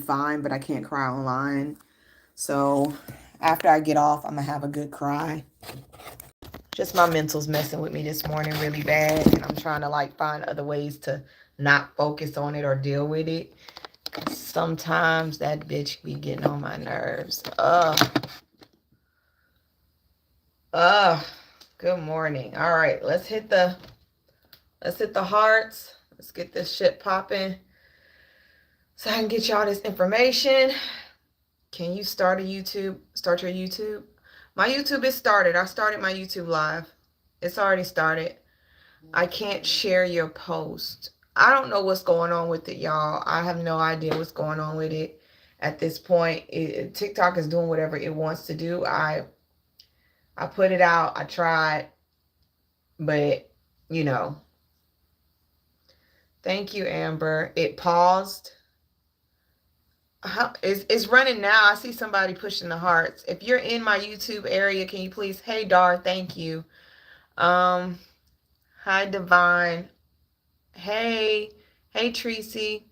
fine, but I can't cry online. So after I get off, I'm going to have a good cry. Just my mental's messing with me this morning really bad. And I'm trying to like find other ways to not focus on it or deal with it. Sometimes that bitch be getting on my nerves. Good morning. All right, let's hit the hearts. Let's get this shit popping so I can get y'all this information. Can you start your YouTube? My YouTube is started. I started my YouTube live. It's already started. I can't share your post. I don't know what's going on with it, y'all. I have no idea what's going on with it at this point. TikTok is doing whatever it wants to do. I put it out. I tried. But, you know. Thank you, Amber. It paused. It's running now. I see somebody pushing the hearts. If you're in my YouTube area, can you please? Hey, Dar, thank you. Hi, Divine. Hey, Tracy.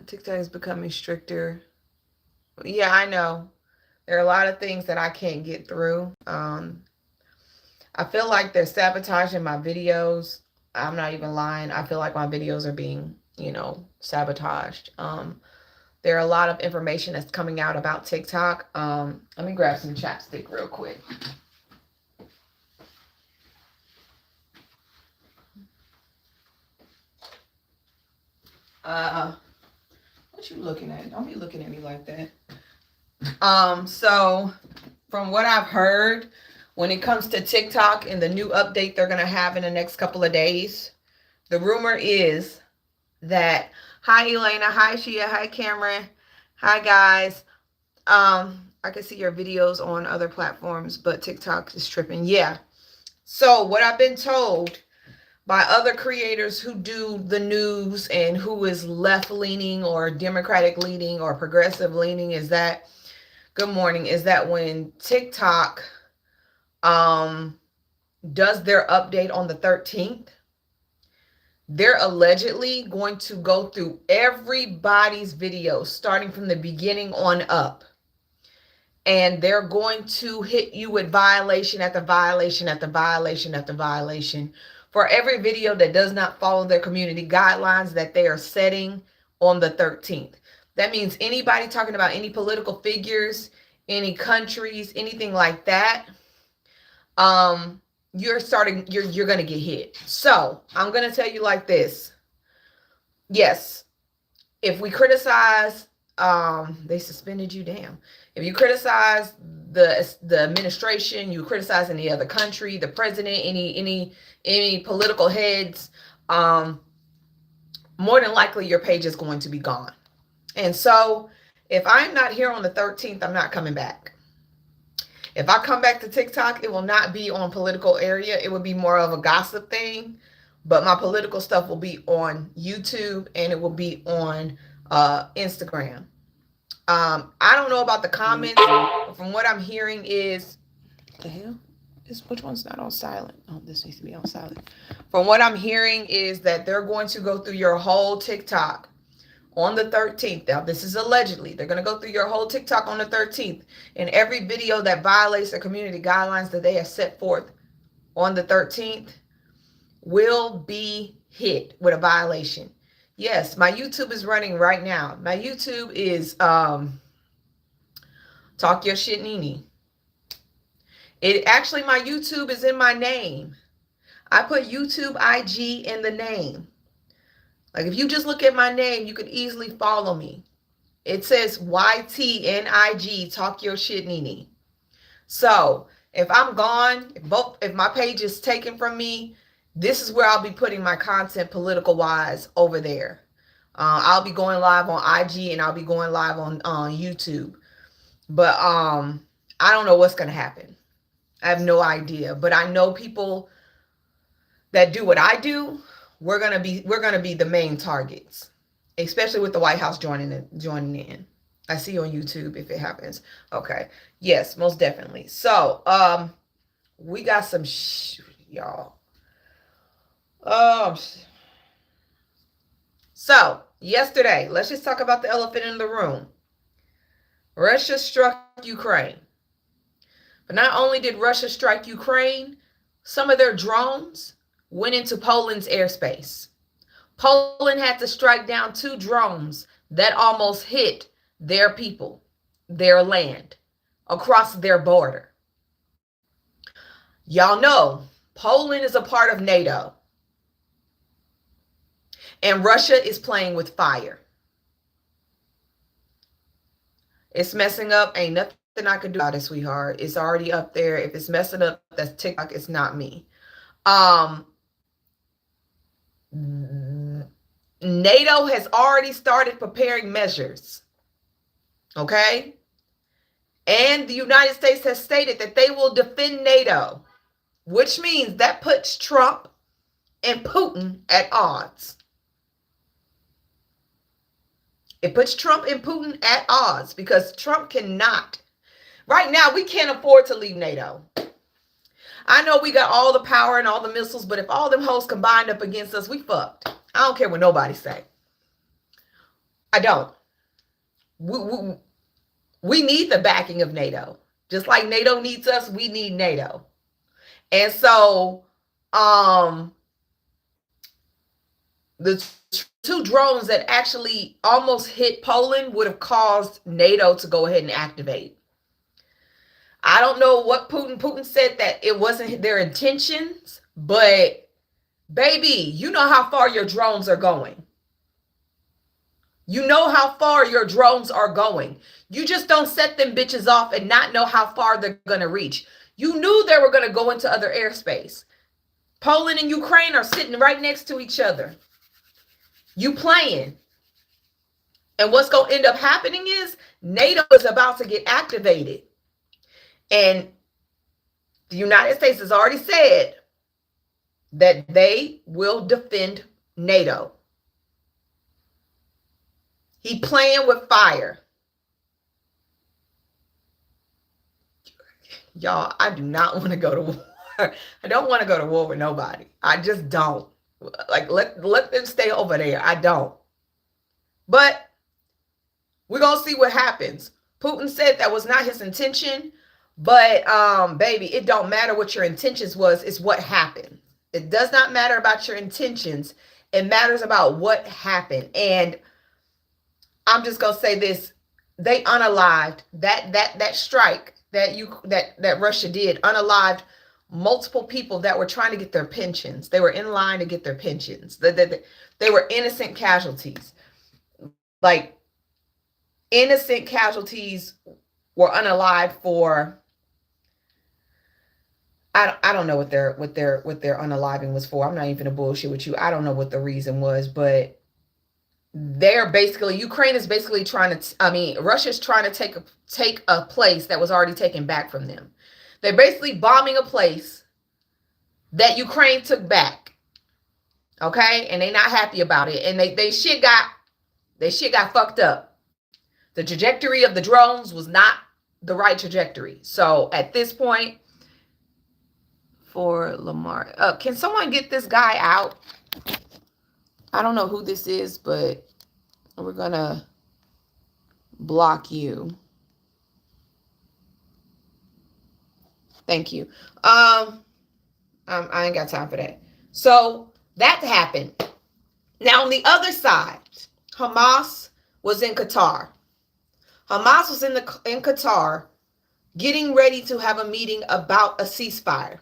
TikTok is becoming stricter. Yeah, I know. There are a lot of things that I can't get through. I feel like they're sabotaging my videos. I'm not even lying. I feel like my videos are being, sabotaged. There are a lot of information that's coming out about TikTok. Let me grab some chapstick real quick. What you looking at? Don't be looking at me like that. So from what I've heard, when it comes to TikTok and the new update they're going to have in the next couple of days, the rumor is that, hi Elena, hi Shia, hi Cameron, hi guys. I can see your videos on other platforms, but TikTok is tripping. Yeah. So what I've been told by other creators who do the news and who is left leaning or Democratic leaning or progressive leaning is that, good morning, is that when TikTok does their update on the 13th, they're allegedly going to go through everybody's videos starting from the beginning on up. And they're going to hit you with violation after violation after violation after violation for every video that does not follow their community guidelines that they are setting on the 13th. That means anybody talking about any political figures, any countries, anything like that, you're going to get hit. So I'm going to tell you like this. Yes, if we criticize, they suspended you, damn. If you criticize the administration, you criticize any other country, the president, any political heads, more than likely your page is going to be gone. And so if I'm not here on the 13th, I'm not coming back. If I come back to TikTok, it will not be on political area. It will be more of a gossip thing, but my political stuff will be on YouTube and it will be on Instagram. I don't know about the comments, but from what I'm hearing is, the hell? Which one's not on silent? Oh, this needs to be on silent. From what I'm hearing is that they're going to go through your whole TikTok on the 13th. Now, this is allegedly. They're going to go through your whole TikTok on the 13th. And every video that violates the community guidelines that they have set forth on the 13th will be hit with a violation. Yes, my YouTube is running right now. My YouTube is Talk Your Shit Nene. Actually, my YouTube is in my name. I put YouTube IG in the name. Like if you just look at my name, you could easily follow me. It says YTNIG, Talk Your Shit Nene. So if I'm gone, if my page is taken from me, this is where I'll be putting my content political wise over there. I'll be going live on IG and I'll be going live on YouTube. But I don't know what's going to happen. I have no idea. But I know people that do what I do, we're gonna be the main targets, especially with the White House joining in. I see you on YouTube if it happens. Okay, yes, most definitely. So we got some y'all. So yesterday, let's just talk about the elephant in the room. Russia struck Ukraine. But not only did Russia strike Ukraine, some of their drones went into Poland's airspace. Poland had to strike down 2 drones that almost hit their people, their land, across their border. Y'all know Poland is a part of NATO. And Russia is playing with fire. It's messing up. Ain't nothing I can do about it, sweetheart. It's already up there. If it's messing up, that's TikTok. It's not me. NATO has already started preparing measures. Okay? And the United States has stated that they will defend NATO, which means that puts Trump and Putin at odds. It puts Trump and Putin at odds because Trump cannot. Right now, we can't afford to leave NATO. I know we got all the power and all the missiles, but if all them hoes combined up against us, we fucked. I don't care what nobody say. I don't. We need the backing of NATO. Just like NATO needs us, we need NATO. And so, the 2 drones that actually almost hit Poland would have caused NATO to go ahead and activate. I don't know what Putin said that it wasn't their intentions, but baby, you know how far your drones are going. You know how far your drones are going. You just don't set them bitches off and not know how far they're going to reach. You knew they were going to go into other airspace. Poland and Ukraine are sitting right next to each other. You playing. And what's going to end up happening is NATO is about to get activated. And the United States has already said that they will defend NATO. He playing with fire. Y'all, I do not want to go to war. I don't want to go to war with nobody. I just don't. Like, let them stay over there. I don't. But we're going to see what happens. Putin said that was not his intention. But, baby, it don't matter what your intentions was. It's what happened. It does not matter about your intentions. It matters about what happened. And I'm just going to say this. They unalived that strike that Russia did, unalived multiple people that were trying to get their pensions. They were in line to get their pensions. They were innocent casualties. Like, innocent casualties were unalived for, I don't know what their unaliving was for. I'm not even gonna bullshit with you. I don't know what the reason was, but they're basically, Ukraine is basically trying to, Russia's trying to take a place that was already taken back from them. They're basically bombing a place that Ukraine took back. Okay? And they're not happy about it. And they shit got fucked up. The trajectory of the drones was not the right trajectory. So at this point, for Lamar, can someone get this guy out? I don't know who this is, but we're gonna block you. Thank you. I ain't got time for that. So that happened. Now on the other side, Hamas was in Qatar. Hamas was in Qatar getting ready to have a meeting about a ceasefire.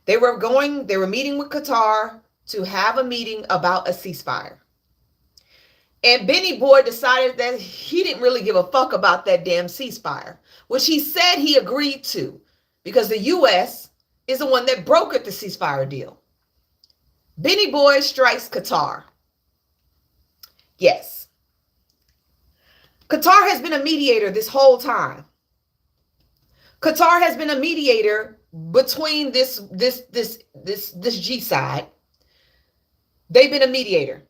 They were meeting with Qatar to have a meeting about a ceasefire. And Benny Boy decided that he didn't really give a fuck about that damn ceasefire, which he said he agreed to because the U.S. is the one that brokered the ceasefire deal. Benny Boy strikes Qatar. Yes. Qatar has been a mediator this whole time. Qatar has been a mediator between this G side. They've been a mediator.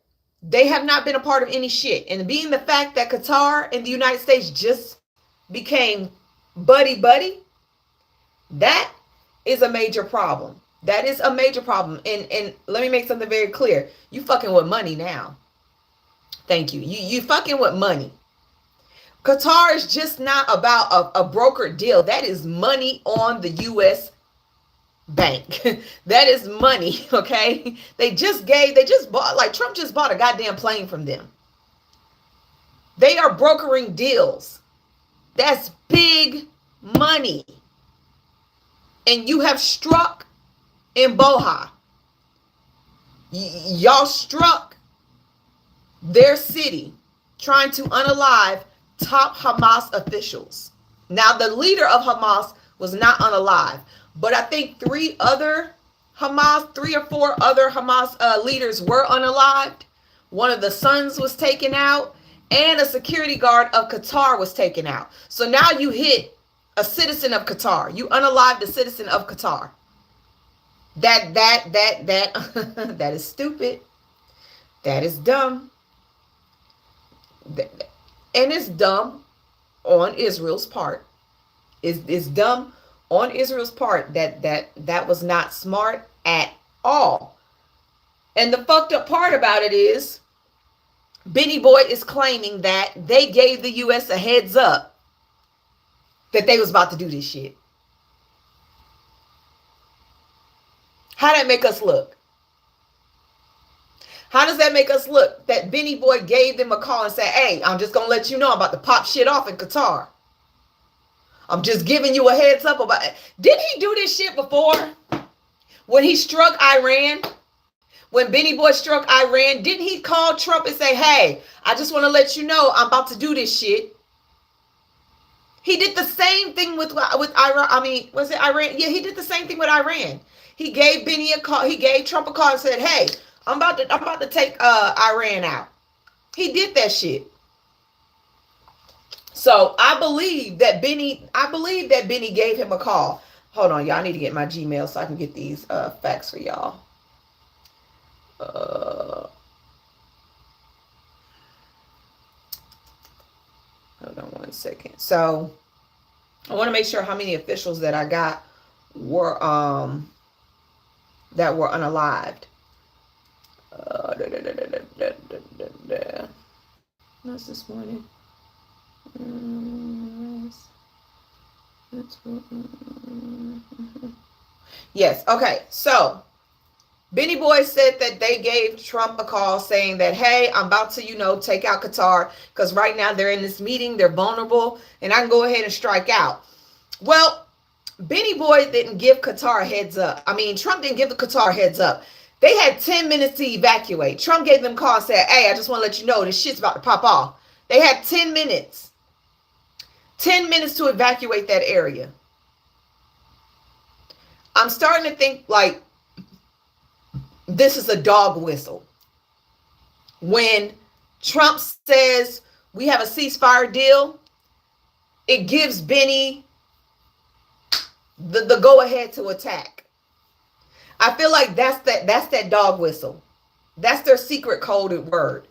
They have not been a part of any shit. And being the fact that Qatar and the United States just became buddy, that is a major problem. That is a major problem. And let me make something very clear. You fucking with money now. Thank you. You fucking with money. Qatar is just not about a brokered deal. That is money on the U.S. bank. That is money, okay? They just bought, like Trump just bought a goddamn plane from them. They are brokering deals. That's big money. And you have struck in Boha. Y'all struck their city trying to unalive top Hamas officials. Now, the leader of Hamas was not unalive, but I think three or four other Hamas leaders were unalived. One of the sons was taken out, and a security guard of Qatar was taken out. So now you hit a citizen of Qatar. You unalived a citizen of Qatar. That is stupid. That is dumb. And it's dumb on Israel's part. It's dumb on Israel's part. That was not smart at all. And the fucked up part about it is Benny Boy is claiming that they gave the U.S. a heads up that they was about to do this shit. How that make us look? How does that make us look? That Benny Boy gave them a call and said, hey, I'm just going to let you know I'm about to pop shit off in Qatar. I'm just giving you a heads up about it. Didn't he do this shit before? When he struck Iran? When Benny Boy struck Iran, didn't he call Trump and say, hey, I just want to let you know I'm about to do this shit? He did the same thing with Iran. I mean, was it Iran? Yeah, he did the same thing with Iran. He gave Benny a call. He gave Trump a call and said, hey, I'm about to take Iran out. He did that shit. So I believe that Benny gave him a call. Hold on, y'all. I need to get my Gmail so I can get these facts for y'all. Hold on one second. So I want to make sure how many officials that I got were unalived. That's this morning. Yes. Okay. So Benny Boy said that they gave Trump a call saying that, hey, I'm about to, take out Qatar because right now they're in this meeting. They're vulnerable and I can go ahead and strike out. Well, Benny Boy didn't give Qatar a heads up. I mean, Trump didn't give the Qatar a heads up. They had 10 minutes to evacuate. Trump gave them a call and said, hey, I just want to let you know this shit's about to pop off. They had 10 minutes. 10 minutes to evacuate that area. I'm starting to think like this is a dog whistle. When Trump says we have a ceasefire deal, it gives Benny the go ahead to attack. I feel like that's that dog whistle. That's their secret coded word.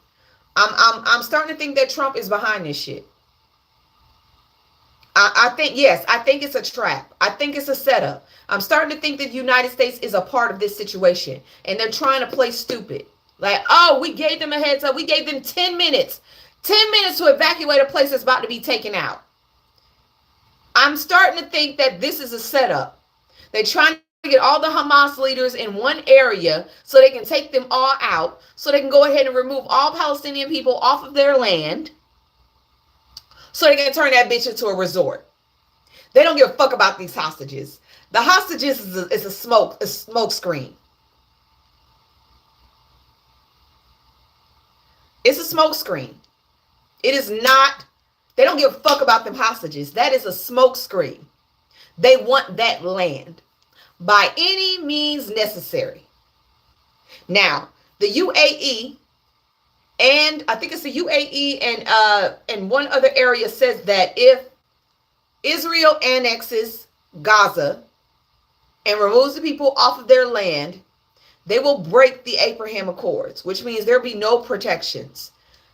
I'm starting to think that Trump is behind this shit. I think it's a trap. I think it's a setup. I'm starting to think that the United States is a part of this situation and they're trying to play stupid. Like, oh, we gave them a heads up. We gave them 10 minutes. 10 minutes to evacuate a place that's about to be taken out. I'm starting to think that this is a setup. They're trying to get all the Hamas leaders in one area so they can take them all out, so they can go ahead and remove all Palestinian people off of their land, so they can turn that bitch into a resort. They don't give a fuck about these hostages. The hostages is a smoke screen. It's a smoke screen. It is not. They don't give a fuck about them hostages. That is a smoke screen. They want that land by any means necessary. Now, the UAE, and I think it's the UAE and one other area says that if Israel annexes Gaza and removes the people off of their land, they will break the Abraham Accords, which means there'll be no protections,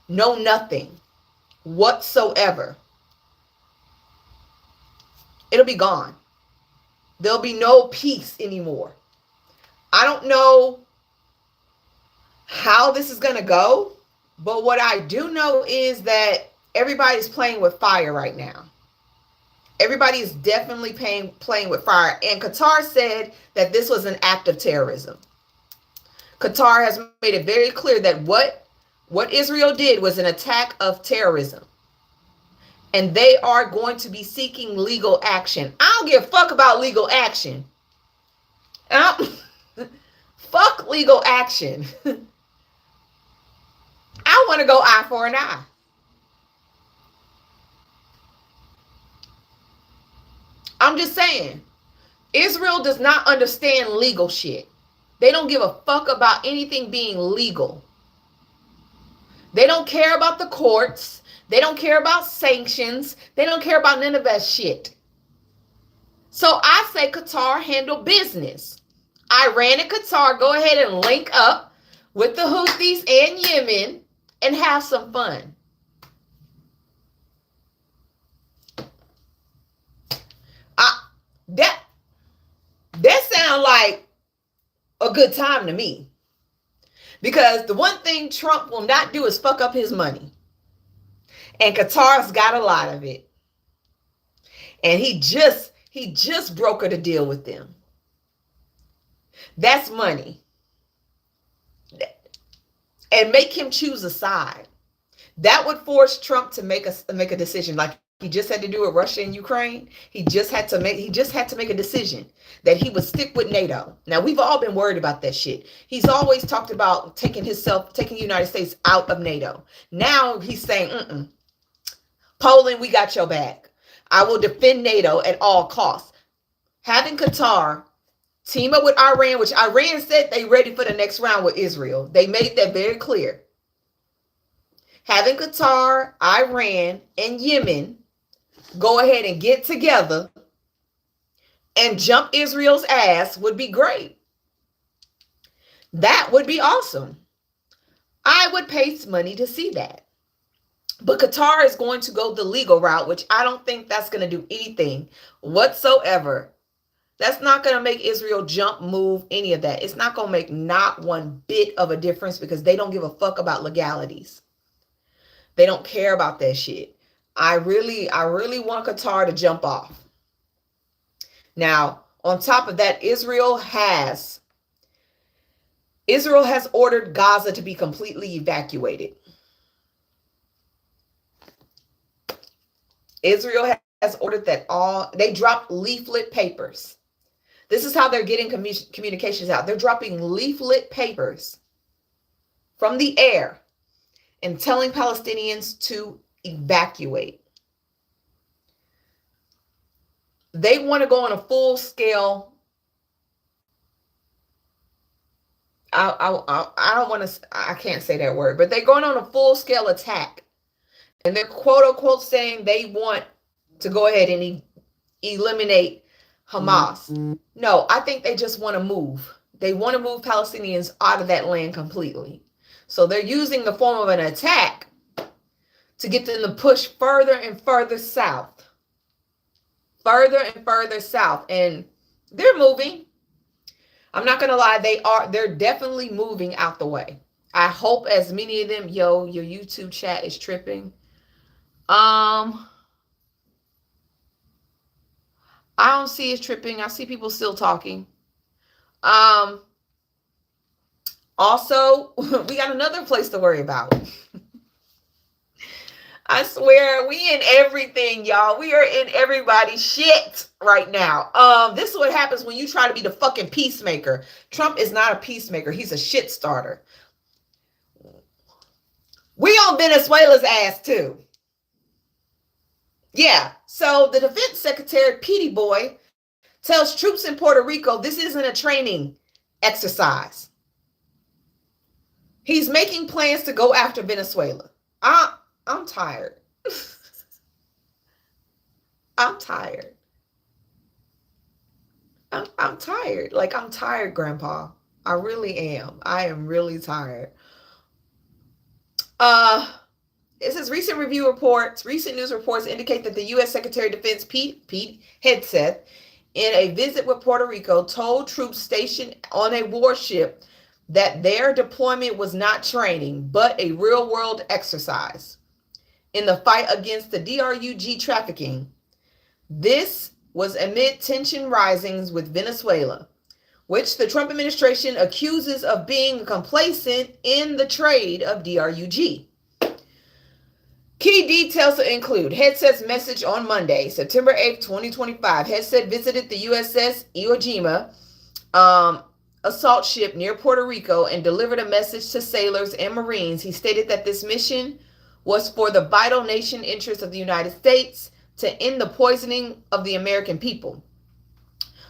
no nothing whatsoever. It'll be gone. There'll be no peace anymore. I don't know how this is going to go, But what I do know is that everybody's playing with fire right now. Everybody is definitely playing with fire. And Qatar said that this was an act of terrorism. Qatar has made it very clear that what Israel did was an attack of terrorism. And they are going to be seeking legal action. I don't give a fuck about legal action. Fuck legal action. I want to go eye for an eye. I'm just saying, Israel does not understand legal shit. They don't give a fuck about anything being legal. They don't care about the courts. They don't care about sanctions. They don't care about none of that shit. So I say Qatar handle business. Iran and Qatar go ahead and link up with the Houthis and Yemen and have some fun. That sounds like a good time to me. Because the one thing Trump will not do is fuck up his money. And Qatar's got a lot of it. And he just brokered a deal with them. That's money. And make him choose a side. That would force Trump to make a decision, like he just had to do with Russia and Ukraine. He just had to make a decision that he would stick with NATO. Now, we've all been worried about that shit. He's always talked about taking the United States out of NATO. Now he's saying, Poland, we got your back. I will defend NATO at all costs. Having Qatar team up with Iran, which Iran said they ready for the next round with Israel. They made that very clear. Having Qatar, Iran, and Yemen go ahead and get together and jump Israel's ass would be great. That would be awesome. I would pay money to see that. But Qatar is going to go the legal route, which I don't think that's going to do anything whatsoever. That's not going to make Israel jump, move, any of that. It's not going to make not one bit of a difference because they don't give a fuck about legalities. They don't care about that shit. I really want Qatar to jump off. Now, on top of that, Israel has ordered Gaza to be completely evacuated. Israel has ordered that they dropped leaflet papers. This is how they're getting communications out. They're dropping leaflet papers from the air and telling Palestinians to evacuate. They want to go on a full scale. I can't say that word, but they're going on a full scale attack. And they're quote unquote saying they want to go ahead and eliminate Hamas. No, I think they just want to move. They want to move Palestinians out of that land completely. So they're using the form of an attack to get them to push further and further south. Further and further south. And they're moving. I'm not going to lie. They're definitely moving out the way. I hope as many of them, your YouTube chat is tripping. I don't see it tripping. I see people still talking. Also, we got another place to worry about. I swear, we in everything, y'all. We are in everybody's shit right now. This is what happens when you try to be the fucking peacemaker. Trump is not a peacemaker. He's a shit starter. We on Venezuela's ass too. Yeah. So the defense secretary, Petey Boy, tells troops in Puerto Rico this isn't a training exercise. He's making plans to go after Venezuela. I'm tired. I'm tired. I'm tired. Like, I'm tired, Grandpa. I really am. I am really tired. It says recent news reports indicate that the U.S. Secretary of Defense Pete Hegseth, in a visit with Puerto Rico, told troops stationed on a warship that their deployment was not training, but a real-world exercise in the fight against the DRUG trafficking. This was amid tension risings with Venezuela, which the Trump administration accuses of being complacent in the trade of DRUG. Key details include Headset's message on Monday, September 8th, 2025. Headset visited the USS Iwo Jima assault ship near Puerto Rico and delivered a message to sailors and Marines. He stated that this mission was for the vital nation interest of the United States to end the poisoning of the American people.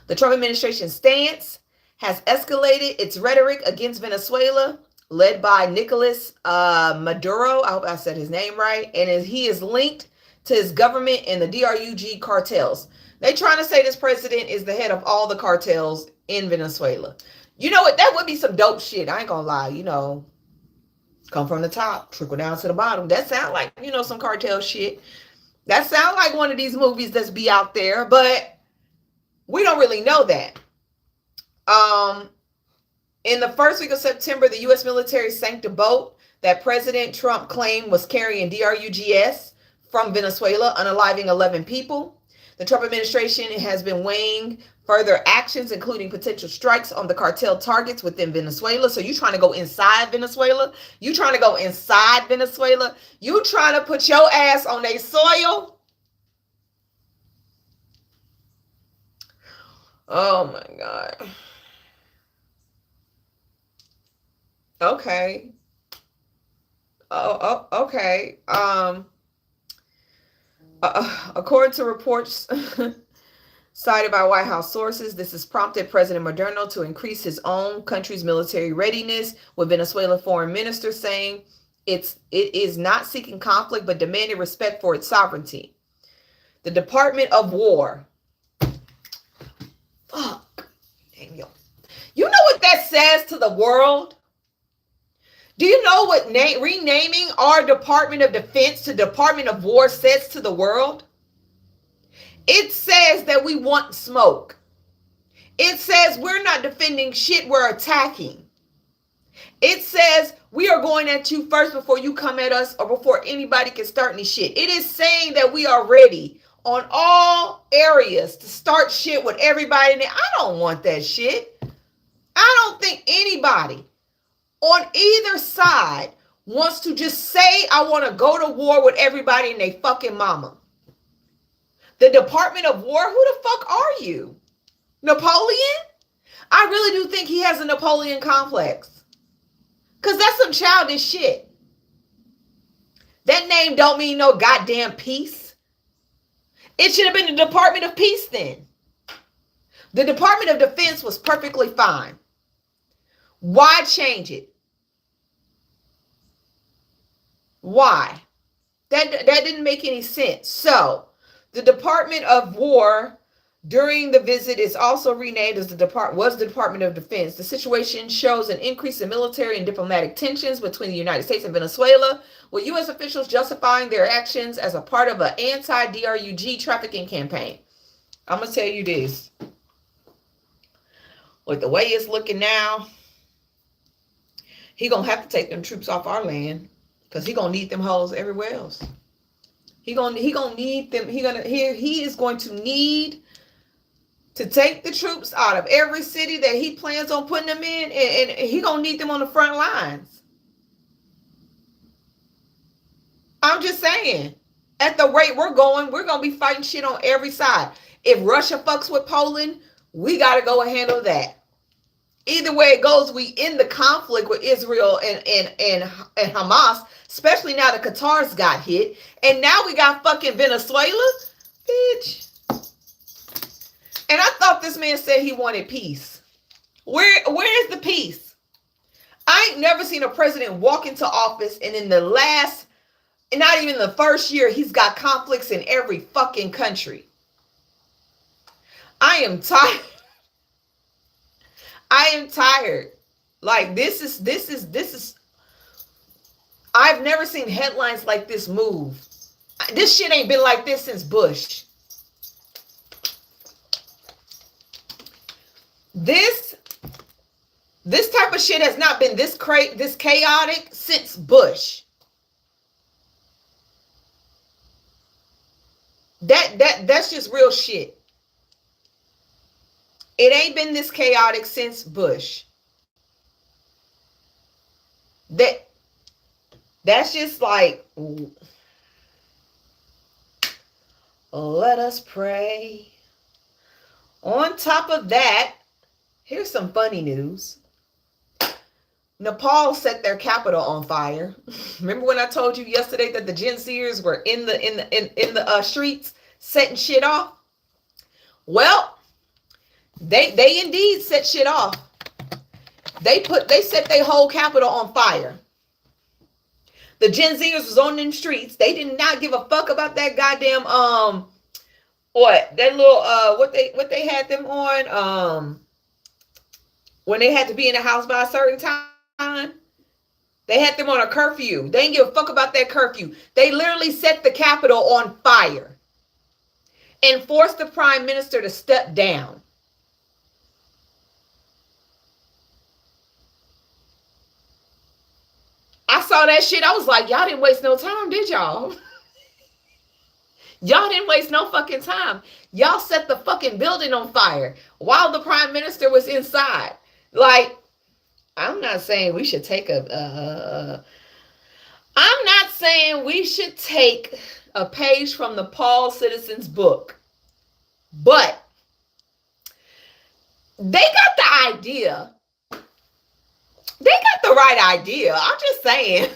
The Trump administration's stance has escalated its rhetoric against Venezuela, led by Nicolas Maduro. I hope I said his name right. And he is linked to his government and the DRUG cartels. They trying to say this president is the head of all the cartels in Venezuela. You know what? That would be some dope shit. I ain't gonna lie. You know, come from the top, trickle down to the bottom. That sound like, you know, some cartel shit. That sound like one of these movies that's be out there, but we don't really know that. In the first week of September, the U.S. military sank a boat that President Trump claimed was carrying DRUGS from Venezuela, unaliving 11 people. The Trump administration has been weighing further actions, including potential strikes on the cartel targets within Venezuela. So you trying to go inside Venezuela? You trying to go inside Venezuela? You trying to put your ass on their soil? Oh my God. Okay. Okay. According to reports cited by White House sources, this has prompted President Maduro to increase his own country's military readiness, with Venezuela foreign minister saying it is not seeking conflict but demanding respect for its sovereignty. The Department of War. Fuck. Daniel. You know what that says to the world? Do you know what renaming our Department of Defense to Department of War says to the world? It says that we want smoke. It says we're not defending shit, we're attacking. It says we are going at you first before you come at us or before anybody can start any shit. It is saying that we are ready on all areas to start shit with everybody in there. I don't want that shit. I don't think anybody on either side wants to just say, I want to go to war with everybody and they fucking mama. The Department of War, who the fuck are you? Napoleon? I really do think he has a Napoleon complex. Because that's some childish shit. That name don't mean no goddamn peace. It should have been the Department of Peace then. The Department of Defense was perfectly fine. Why change it? Why? That didn't make any sense. So, the Department of War during the visit is also renamed as the Department of Defense. The situation shows an increase in military and diplomatic tensions between the United States and Venezuela, with U.S. officials justifying their actions as a part of an anti-DRUG trafficking campaign. I'm going to tell you this. With the way it's looking now, he going to have to take them troops off our land. Because he gonna need them hoes everywhere else. He gonna need them. He is going to need to take the troops out of every city that he plans on putting them in, and he gonna need them on the front lines. I'm just saying, at the rate we're gonna be fighting shit on every side. If Russia fucks with Poland, we gotta go and handle that. Either way it goes, we end the conflict with Israel and Hamas, especially now that Qatar's got hit. And now we got fucking Venezuela. Bitch. And I thought this man said he wanted peace. Where's the peace? I ain't never seen a president walk into office and in the last, not even the first year, he's got conflicts in every fucking country. I am tired. I am tired. Like this is I've never seen headlines like this move. This shit ain't been like this since Bush. The This type of shit has not been this chaotic since Bush. That's just real shit. It ain't been this chaotic since Bush. That's just like, let us pray. On top of that, here's some funny news. Nepal set their capital on fire. Remember when I told you yesterday that the Gen Zers were in the streets setting shit off? Well, they indeed set shit off. They set their whole capital on fire. The Gen Zers was on them streets. They did not give a fuck about that goddamn what they had them on when they had to be in the house by a certain time. They had them on a curfew. They didn't give a fuck about that curfew. They literally set the Capitol on fire and forced the prime minister to step down. I saw that shit. I was like, y'all didn't waste no time, did y'all? Y'all didn't waste no fucking time. Y'all set the fucking building on fire while the prime minister was inside. Like, I'm not saying we should take a page from the Paul Citizen's book, but they got the idea. They got the right idea. I'm just saying.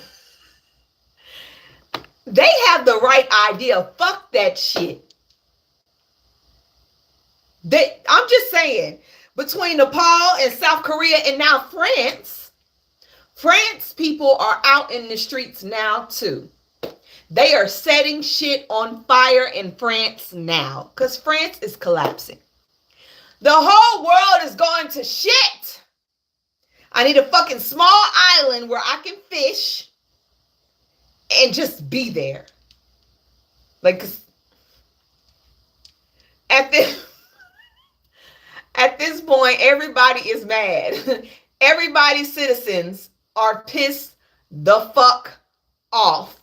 They have the right idea. Fuck that shit. I'm just saying, between Nepal and South Korea and now France people are out in the streets now too. They are setting shit on fire in France now because France is collapsing. The whole world is going to shit. I need a fucking small island where I can fish and just be there. Like, 'cause at this point, everybody is mad. Everybody's citizens are pissed the fuck off.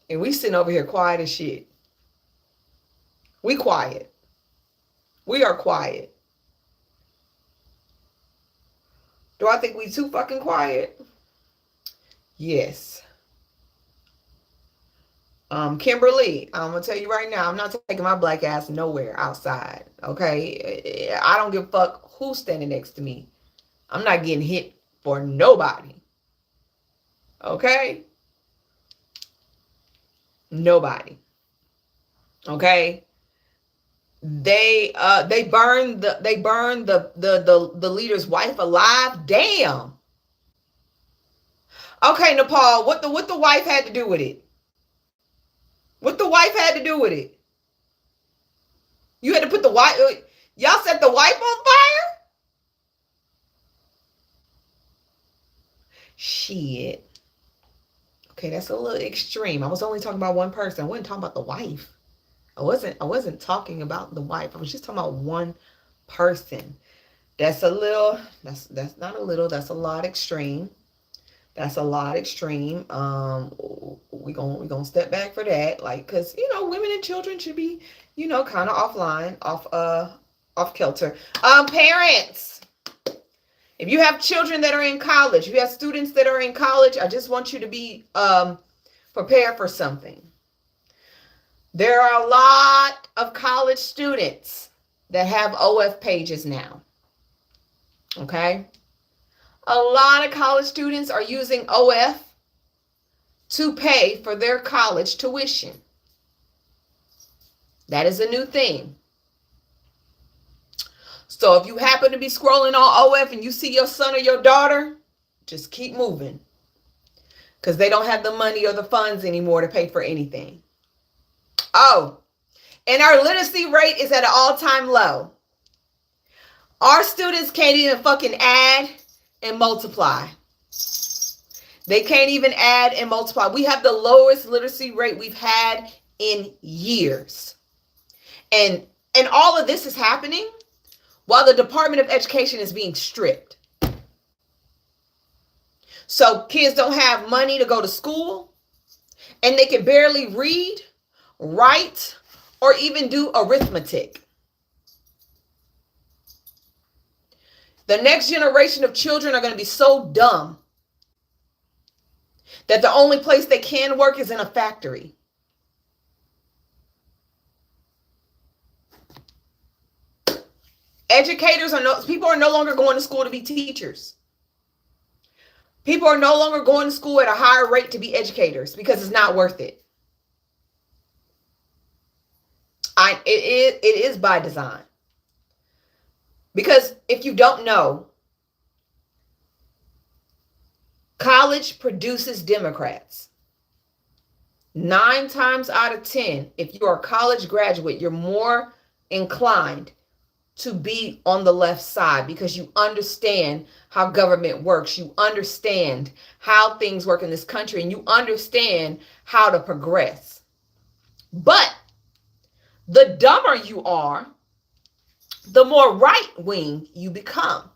And we sitting over here quiet as shit. We quiet. We are quiet. Do I think we too fucking quiet? Yes. Kimberly, I'm gonna tell you right now, I'm not taking my black ass nowhere outside. Okay, I don't give a fuck who's standing next to me. I'm not getting hit for nobody. Okay, nobody. Okay. They burned the leader's wife alive. Damn. Okay, Nepal, what the wife had to do with it? What the wife had to do with it? You had to put the wife, y'all set the wife on fire? Shit. Okay, that's a little extreme. I was only talking about one person. I wasn't talking about the wife. I wasn't talking about the wife. I was just talking about one person. That's not a little, that's a lot extreme. That's a lot extreme. We gonna step back for that. Like, cause women and children should be, kind of offline, off kilter. Parents, if you have children that are in college, you have students that are in college, I just want you to be prepared for something. There are a lot of college students that have OF pages now. Okay? A lot of college students are using OF to pay for their college tuition. That is a new thing. So if you happen to be scrolling on OF and you see your son or your daughter, just keep moving. Because they don't have the money or the funds anymore to pay for anything. Oh, and our literacy rate is at an all-time low. Our students can't even fucking add and multiply. They can't even add and multiply. We have the lowest literacy rate we've had in years. And all of this is happening while the Department of Education is being stripped. So kids don't have money to go to school, and they can barely read, write, or even do arithmetic. The next generation of children are going to be so dumb that the only place they can work is in a factory. People are no longer going to school to be teachers. People are no longer going to school at a higher rate to be educators because it's not worth it. It is by design. Because if you don't know, college produces Democrats. 9 times out of 10, if you are a college graduate, you're more inclined to be on the left side because you understand how government works. You understand how things work in this country, and you understand how to progress. But the dumber you are, the more right wing you become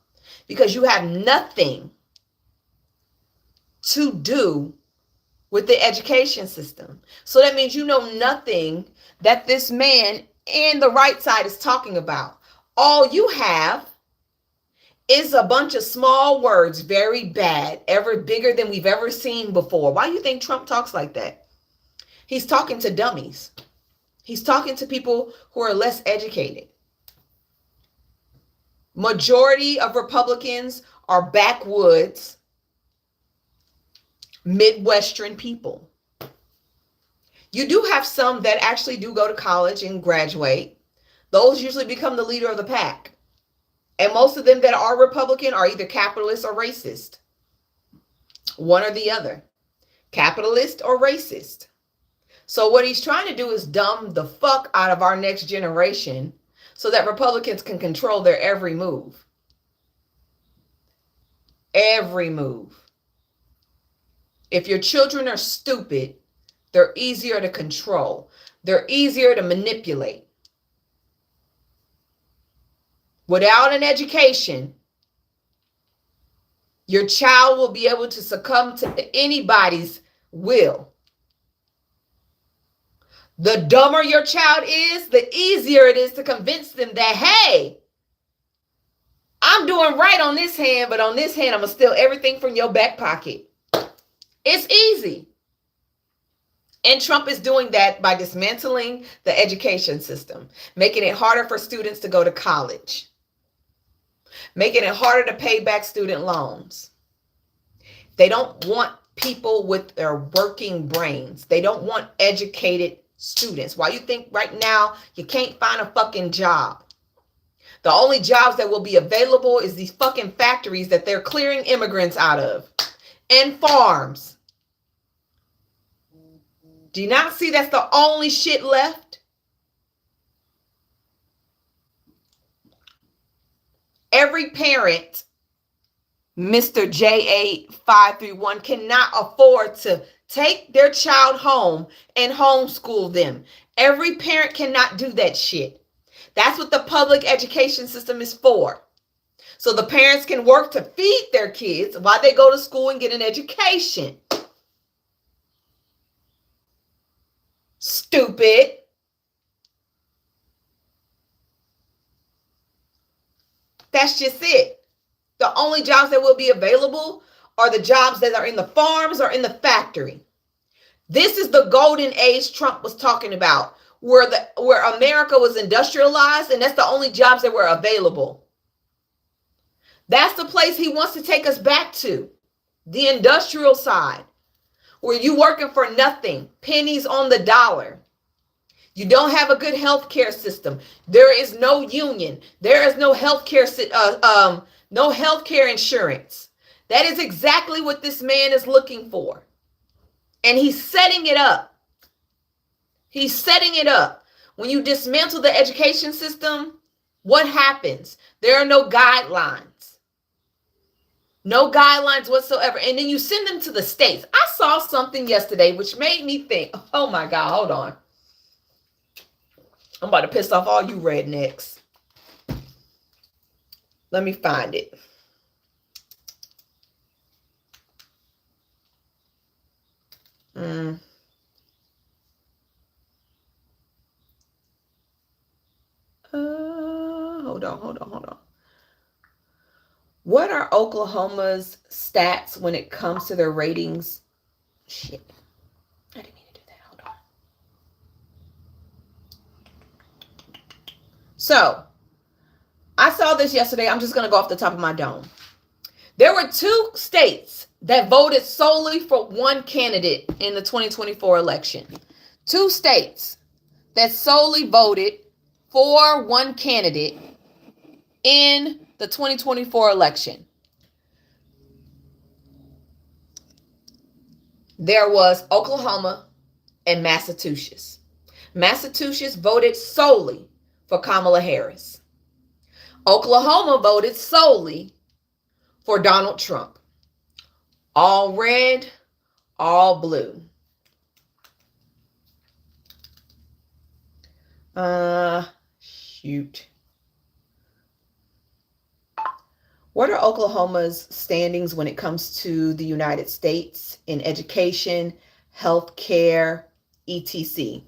because you have nothing to do with the education system. So that means you know nothing that this man in the right side is talking about. All you have is a bunch of small words, very bad, ever bigger than we've ever seen before. Why do you think Trump talks like that? He's talking to dummies. He's talking to people who are less educated. Majority of Republicans are backwoods, Midwestern people. You do have some that actually do go to college and graduate. Those usually become the leader of the pack. And most of them that are Republican are either capitalist or racist. One or the other. Capitalist or racist. So what he's trying to do is dumb the fuck out of our next generation so that Republicans can control their every move. Every move. If your children are stupid, they're easier to control. They're easier to manipulate. Without an education, your child will be able to succumb to anybody's will. The dumber your child is, the easier it is to convince them that, hey, I'm doing right on this hand, but on this hand, I'm going to steal everything from your back pocket. It's easy. And Trump is doing that by dismantling the education system, making it harder for students to go to college, making it harder to pay back student loans. They don't want people with their working brains. They don't want educated students. Why you think right now you can't find a fucking job? The only jobs that will be available is these fucking factories that they're clearing immigrants out of and farms. Do you not see that's the only shit left? Every parent, Mr. JA531, cannot afford to take their child home and homeschool them. Every parent cannot do that shit. That's what the public education system is for. So the parents can work to feed their kids while they go to school and get an education. Stupid. That's just it. The only jobs that will be available are the jobs that are in the farms or in the factory. This is the golden age Trump was talking about, where America was industrialized, and that's the only jobs that were available. That's the place he wants to take us back to, the industrial side, where you working for nothing, pennies on the dollar. You don't have a good healthcare system. There is no union. There is no healthcare insurance. That is exactly what this man is looking for. And he's setting it up. He's setting it up. When you dismantle the education system, what happens? There are no guidelines. No guidelines whatsoever. And then you send them to the states. I saw something yesterday which made me think, oh my God, hold on. I'm about to piss off all you rednecks. Let me find it. Hold on. What are Oklahoma's stats when it comes to their ratings? Shit. I didn't mean to do that. Hold on. So, I saw this yesterday. I'm just going to go off the top of my dome. There were 2 states that voted solely for one candidate in the 2024 election. 2 states that solely voted for one candidate in the 2024 election. There was Oklahoma and Massachusetts. Massachusetts voted solely for Kamala Harris. Oklahoma voted solely for Donald Trump. All red, all blue. Shoot. What are Oklahoma's standings when it comes to the United States in education, healthcare, etc.?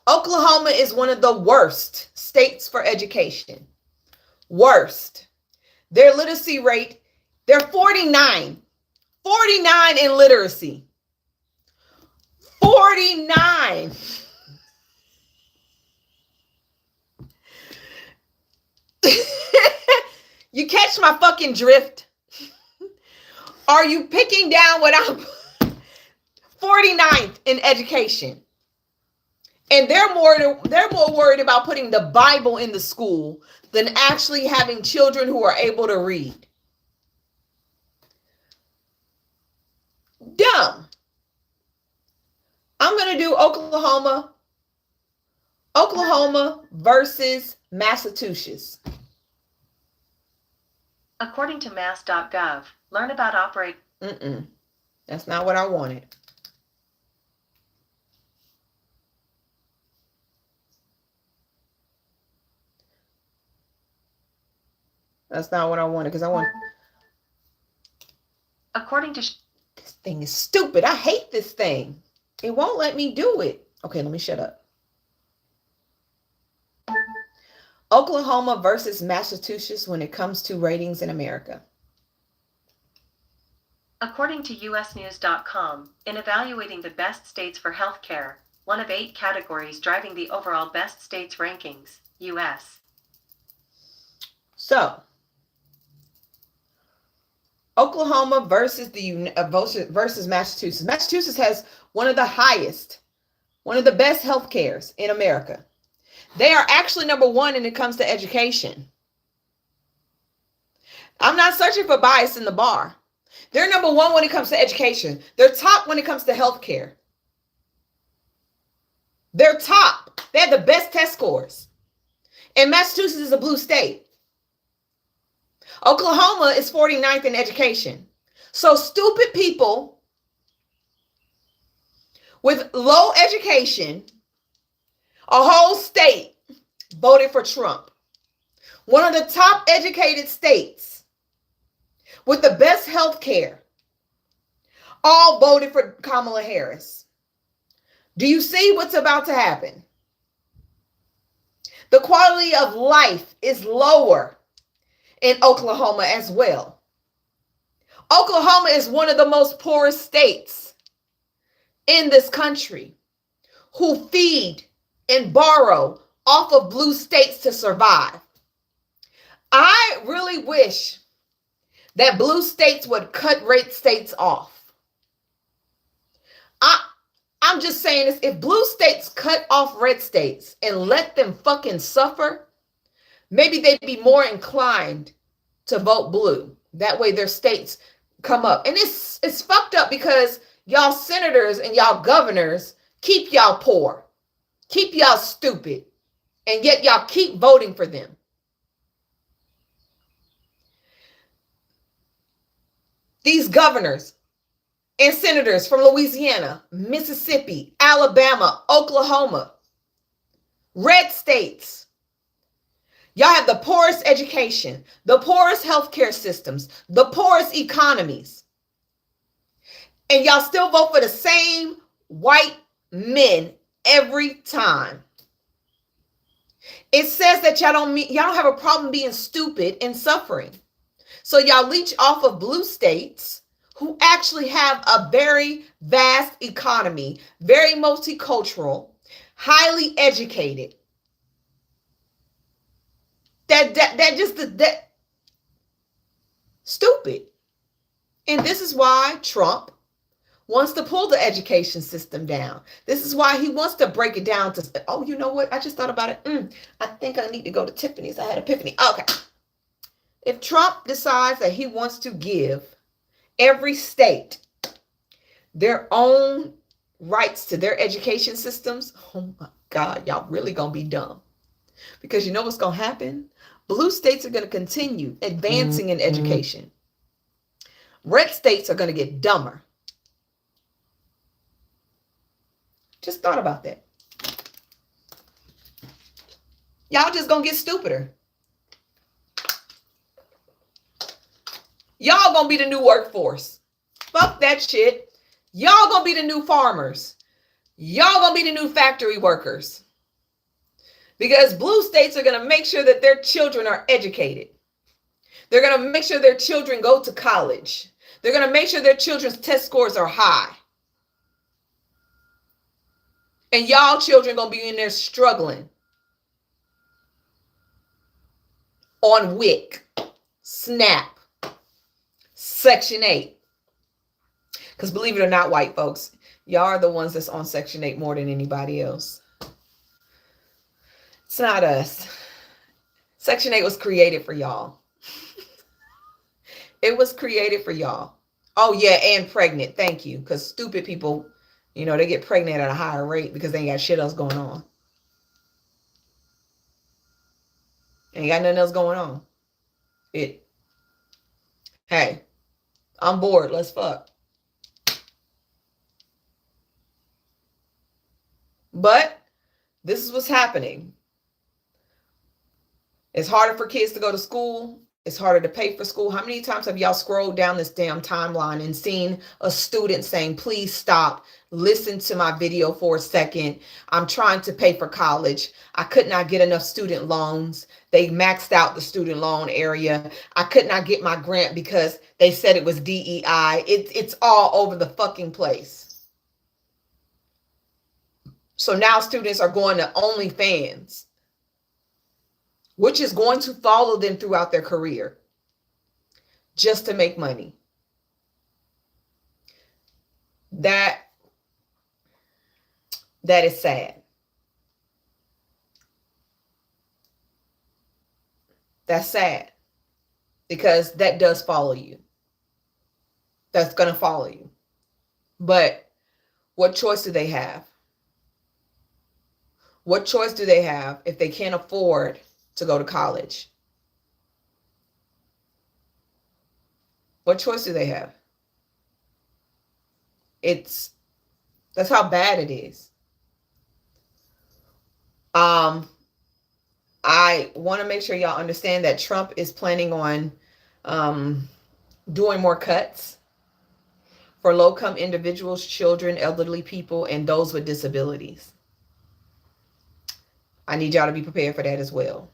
Oklahoma is one of the worst states for education. Worst. Their literacy rate, they're 49. 49 in literacy. 49. You catch my fucking drift? Are you picking down what I'm 49th in education? And they're more worried about putting the Bible in the school than actually having children who are able to read. Dumb. I'm going to do Oklahoma versus Massachusetts. According to mass.gov, learn about operate. That's not what I wanted. That's not what I wanted because I want. According to. This thing is stupid. I hate this thing. It won't let me do it. Okay, let me shut up. Oklahoma versus Massachusetts when it comes to ratings in America. According to usnews.com, in evaluating the best states for healthcare, one of 8 categories driving the overall best states rankings, U.S. So, Oklahoma versus versus Massachusetts. Massachusetts has one of the highest, one of the best health cares in America. They are actually number 1 when it comes to education. I'm not searching for bias in the bar. They're number 1 when it comes to education. They're top when it comes to healthcare. They're top. They have the best test scores. And Massachusetts is a blue state. Oklahoma is 49th in education. So stupid people with low education, a whole state voted for Trump. One of the top educated states with the best health care, all voted for Kamala Harris. Do you see what's about to happen? The quality of life is lower in Oklahoma as well. Oklahoma is one of the most poorest states in this country who feed and borrow off of blue states to survive. I really wish that blue states would cut red states off. I'm just saying this, if blue states cut off red states and let them fucking suffer, maybe they'd be more inclined to vote blue. That way their states come up. And it's fucked up because y'all senators and y'all governors keep y'all poor, keep y'all stupid, and yet y'all keep voting for them. These governors and senators from Louisiana, Mississippi, Alabama, Oklahoma, red states. Y'all have the poorest education, the poorest healthcare systems, the poorest economies. And y'all still vote for the same white men every time. It says that y'all don't have a problem being stupid and suffering. So y'all leech off of blue states who actually have a very vast economy, very multicultural, highly educated. That stupid. And this is why Trump wants to pull the education system down. This is why he wants to break it down to, oh, you know what? I just thought about it. I think I need to go to Tiffany's. I had an epiphany. Okay. If Trump decides that he wants to give every state their own rights to their education systems, oh my God, y'all really gonna be dumb. Because you know what's gonna happen? Blue states are gonna continue advancing in education. Red states are gonna get dumber. Just thought about that. Y'all just gonna get stupider. Y'all gonna be the new workforce. Fuck that shit. Y'all gonna be the new farmers. Y'all gonna be the new factory workers. Because blue states are gonna make sure that their children are educated. They're gonna make sure their children go to college. They're gonna make sure their children's test scores are high. And y'all children gonna be in there struggling on WIC, SNAP, Section 8. Because believe it or not, white folks, y'all are the ones that's on Section 8 more than anybody else. It's not us. Section 8 was created for y'all. It was created for y'all. Oh, yeah, and pregnant. Thank you. Because stupid people, you know, they get pregnant at a higher rate because they ain't got shit else going on. Ain't got nothing else going on. Hey, I'm bored. Let's fuck. But this is what's happening. It's harder for kids to go to school. It's harder to pay for school. How many times have y'all scrolled down this damn timeline and seen a student saying, please stop, listen to my video for a second. I'm trying to pay for college. I could not get enough student loans. They maxed out the student loan area. I could not get my grant because they said it was DEI. It's all over the fucking place. So now students are going to OnlyFans, which is going to follow them throughout their career just to make money. That is sad. That's sad because that does follow you. That's going to follow you. But what choice do they have? What choice do they have if they can't afford to go to college? What choice do they have? That's how bad it is. I want to make sure y'all understand that Trump is planning on doing more cuts for low-income individuals, children, elderly people, and those with disabilities. I need y'all to be prepared for that as well.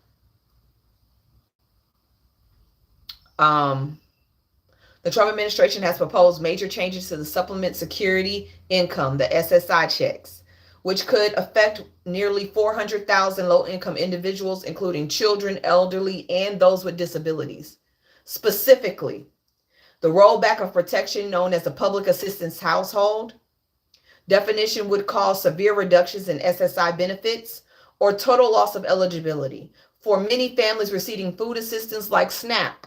The Trump administration has proposed major changes to the Supplement Security Income, the SSI checks, which could affect nearly 400,000 low-income individuals, including children, elderly, and those with disabilities. Specifically, the rollback of protection known as the Public Assistance Household definition would cause severe reductions in SSI benefits or total loss of eligibility for many families receiving food assistance like SNAP.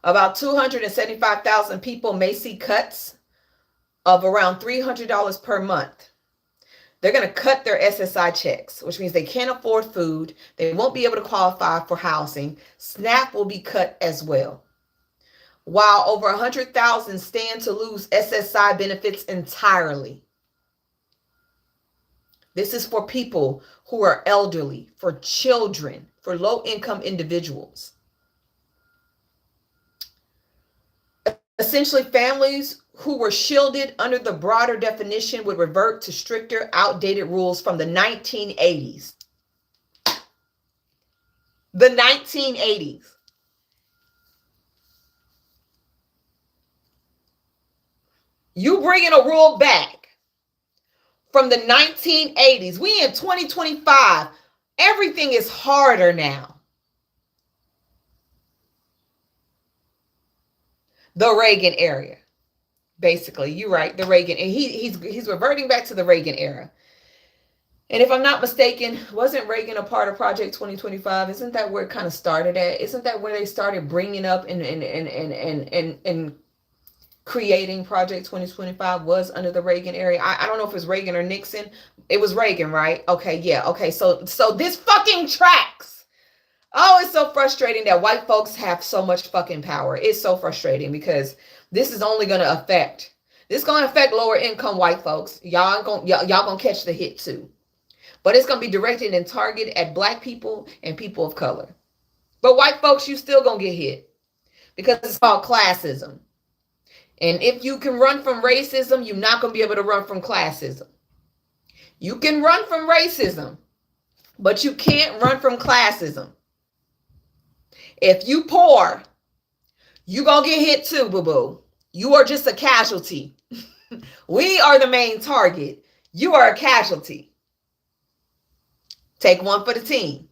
About 275,000 people may see cuts of around $300 per month. They're going to cut their SSI checks, which means they can't afford food. They won't be able to qualify for housing. SNAP will be cut as well. While over 100,000 stand to lose SSI benefits entirely. This is for people who are elderly, for children, for low-income individuals. Essentially, families who were shielded under the broader definition would revert to stricter, outdated rules from the 1980s. The 1980s. You bringing a rule back from the 1980s. We in 2025. Everything is harder now. The Reagan era. Basically, you're right, the Reagan. And he's reverting back to the Reagan era. And if I'm not mistaken, wasn't Reagan a part of Project 2025? Isn't that where it kind of started at? Isn't that where they started bringing up and creating Project 2025 was under the Reagan era? I don't know if it was Reagan or Nixon. It was Reagan, right? Okay, yeah. Okay, so this fucking tracks. Oh, it's so frustrating that white folks have so much fucking power. It's so frustrating because this is only going to affect lower income white folks. Y'all gonna catch the hit too. But it's going to be directed and targeted at black people and people of color. But white folks, you still going to get hit because it's called classism. And if you can run from racism, you're not going to be able to run from classism. You can run from racism, but you can't run from classism. If you poor, you going to get hit too, boo-boo. You are just a casualty. We are the main target. You are a casualty. Take one for the team.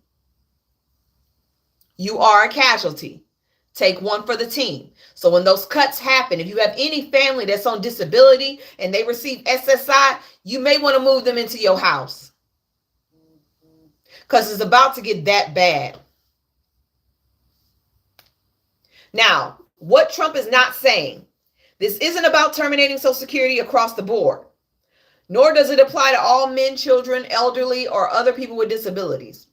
You are a casualty. Take one for the team. So when those cuts happen, if you have any family that's on disability and they receive SSI, you may want to move them into your house. Because it's about to get that bad. Now, what Trump is not saying, this isn't about terminating Social Security across the board, nor does it apply to all men, children, elderly, or other people with disabilities.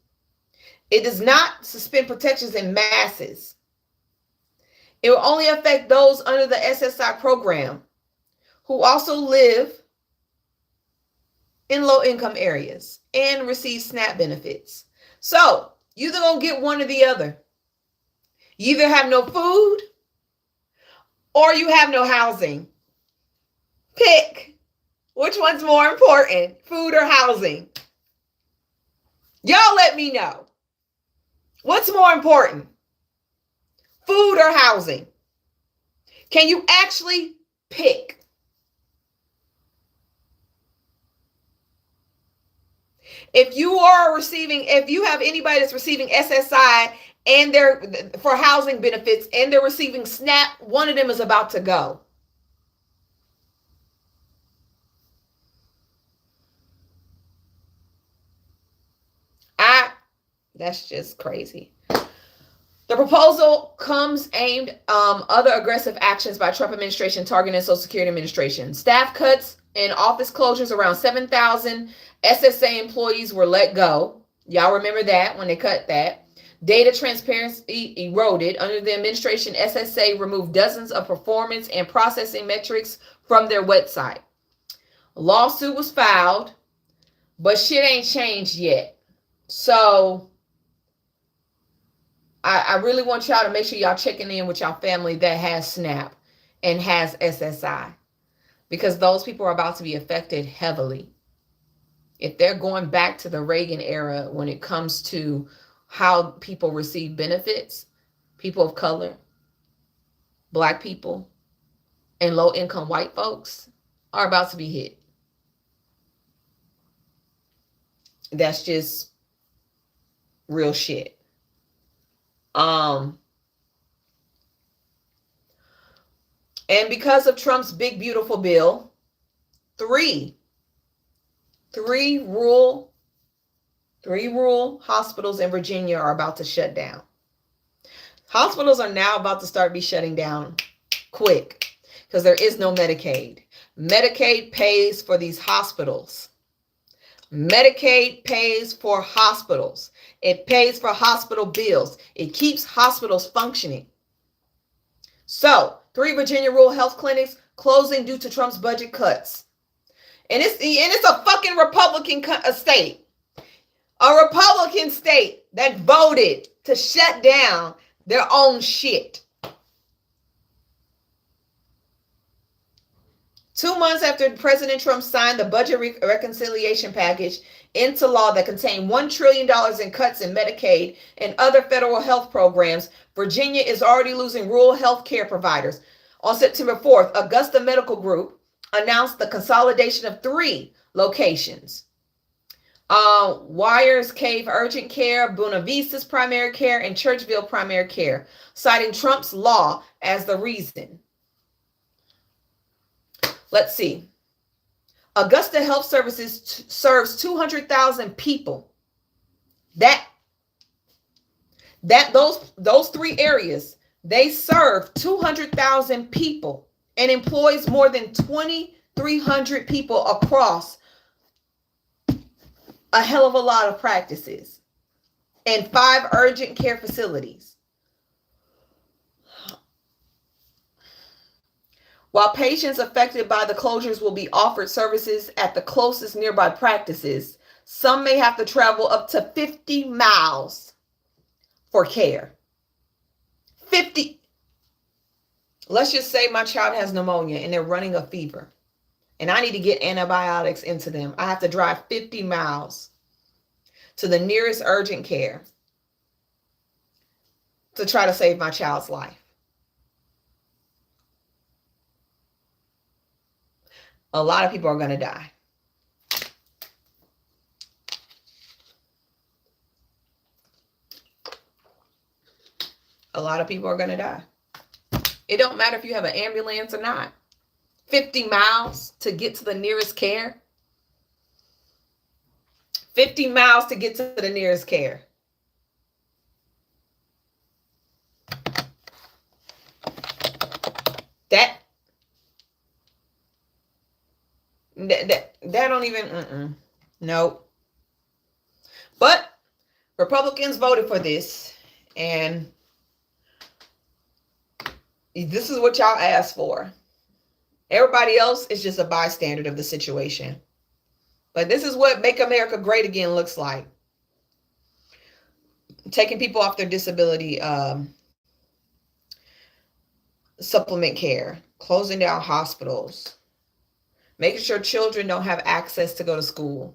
It does not suspend protections in masses. It will only affect those under the SSI program who also live in low-income areas and receive SNAP benefits. So, you're either going to get one or the other. You either have no food or you have no housing. Pick. Which one's more important, food or housing? Y'all let me know. What's more important, food or housing? Can you actually pick? If you have anybody that's receiving SSI and they're for housing benefits and they're receiving SNAP, one of them is about to go. That's just crazy. The proposal comes aimed other aggressive actions by Trump administration targeting Social Security Administration. Staff cuts and office closures. Around 7,000 SSA employees were let go. Y'all remember that when they cut that. Data transparency eroded. Under the administration, SSA removed dozens of performance and processing metrics from their website. A lawsuit was filed, but shit ain't changed yet. So I really want y'all to make sure y'all checking in with y'all family that has SNAP and has SSI, because those people are about to be affected heavily. If they're going back to the Reagan era when it comes to how people receive benefits, people of color, black people, and low-income white folks are about to be hit. That's just real shit. And because of Trump's big, beautiful bill, three rural hospitals in Virginia are about to shut down. Hospitals are now about to start be shutting down quick because there is no Medicaid. Medicaid pays for these hospitals. Medicaid pays for hospitals. It pays for hospital bills. It keeps hospitals functioning. So, 3 Virginia rural health clinics closing due to Trump's budget cuts. And it's a fucking Republican state. A Republican state that voted to shut down their own shit. 2 months after President Trump signed the budget reconciliation package into law that contained $1 trillion in cuts in Medicaid and other federal health programs, Virginia is already losing rural health care providers. On September 4th, Augusta Medical Group announced the consolidation of 3 locations. Wires Cave Urgent Care, Buena Vista's Primary Care, and Churchville Primary Care, citing Trump's law as the reason. Let's see. Augusta Health Services serves 200,000 people. Those 3 areas, they serve 200,000 people and employs more than 2,300 people across a hell of a lot of practices and 5 urgent care facilities. While patients affected by the closures will be offered services at the closest nearby practices, some may have to travel up to 50 miles for care. 50. Let's just say my child has pneumonia and they're running a fever and I need to get antibiotics into them. I have to drive 50 miles to the nearest urgent care to try to save my child's life. A lot of people are going to die. A lot of people are going to die. It don't matter if you have an ambulance or not. 50 miles to get to the nearest care. 50 miles to get to the nearest care. That don't even, nope. But Republicans voted for this, and this is what y'all asked for. Everybody else is just a bystander of the situation. But this is what Make America Great Again looks like. Taking people off their disability supplement care, closing down hospitals, making sure children don't have access to go to school.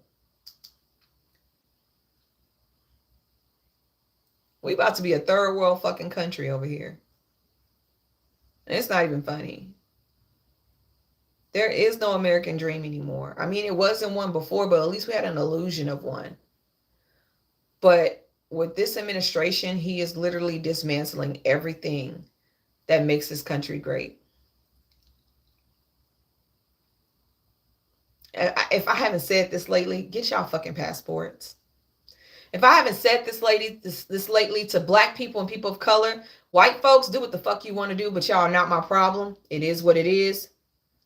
We about to be a 3rd world fucking country over here. And it's not even funny. There is no American dream anymore. I mean, it wasn't one before, but at least we had an illusion of one. But with this administration, he is literally dismantling everything that makes this country great. If I haven't said this lately, get y'all fucking passports. If I haven't said this lately to black people and people of color, white folks, do what the fuck you want to do, but y'all are not my problem. It is what it is.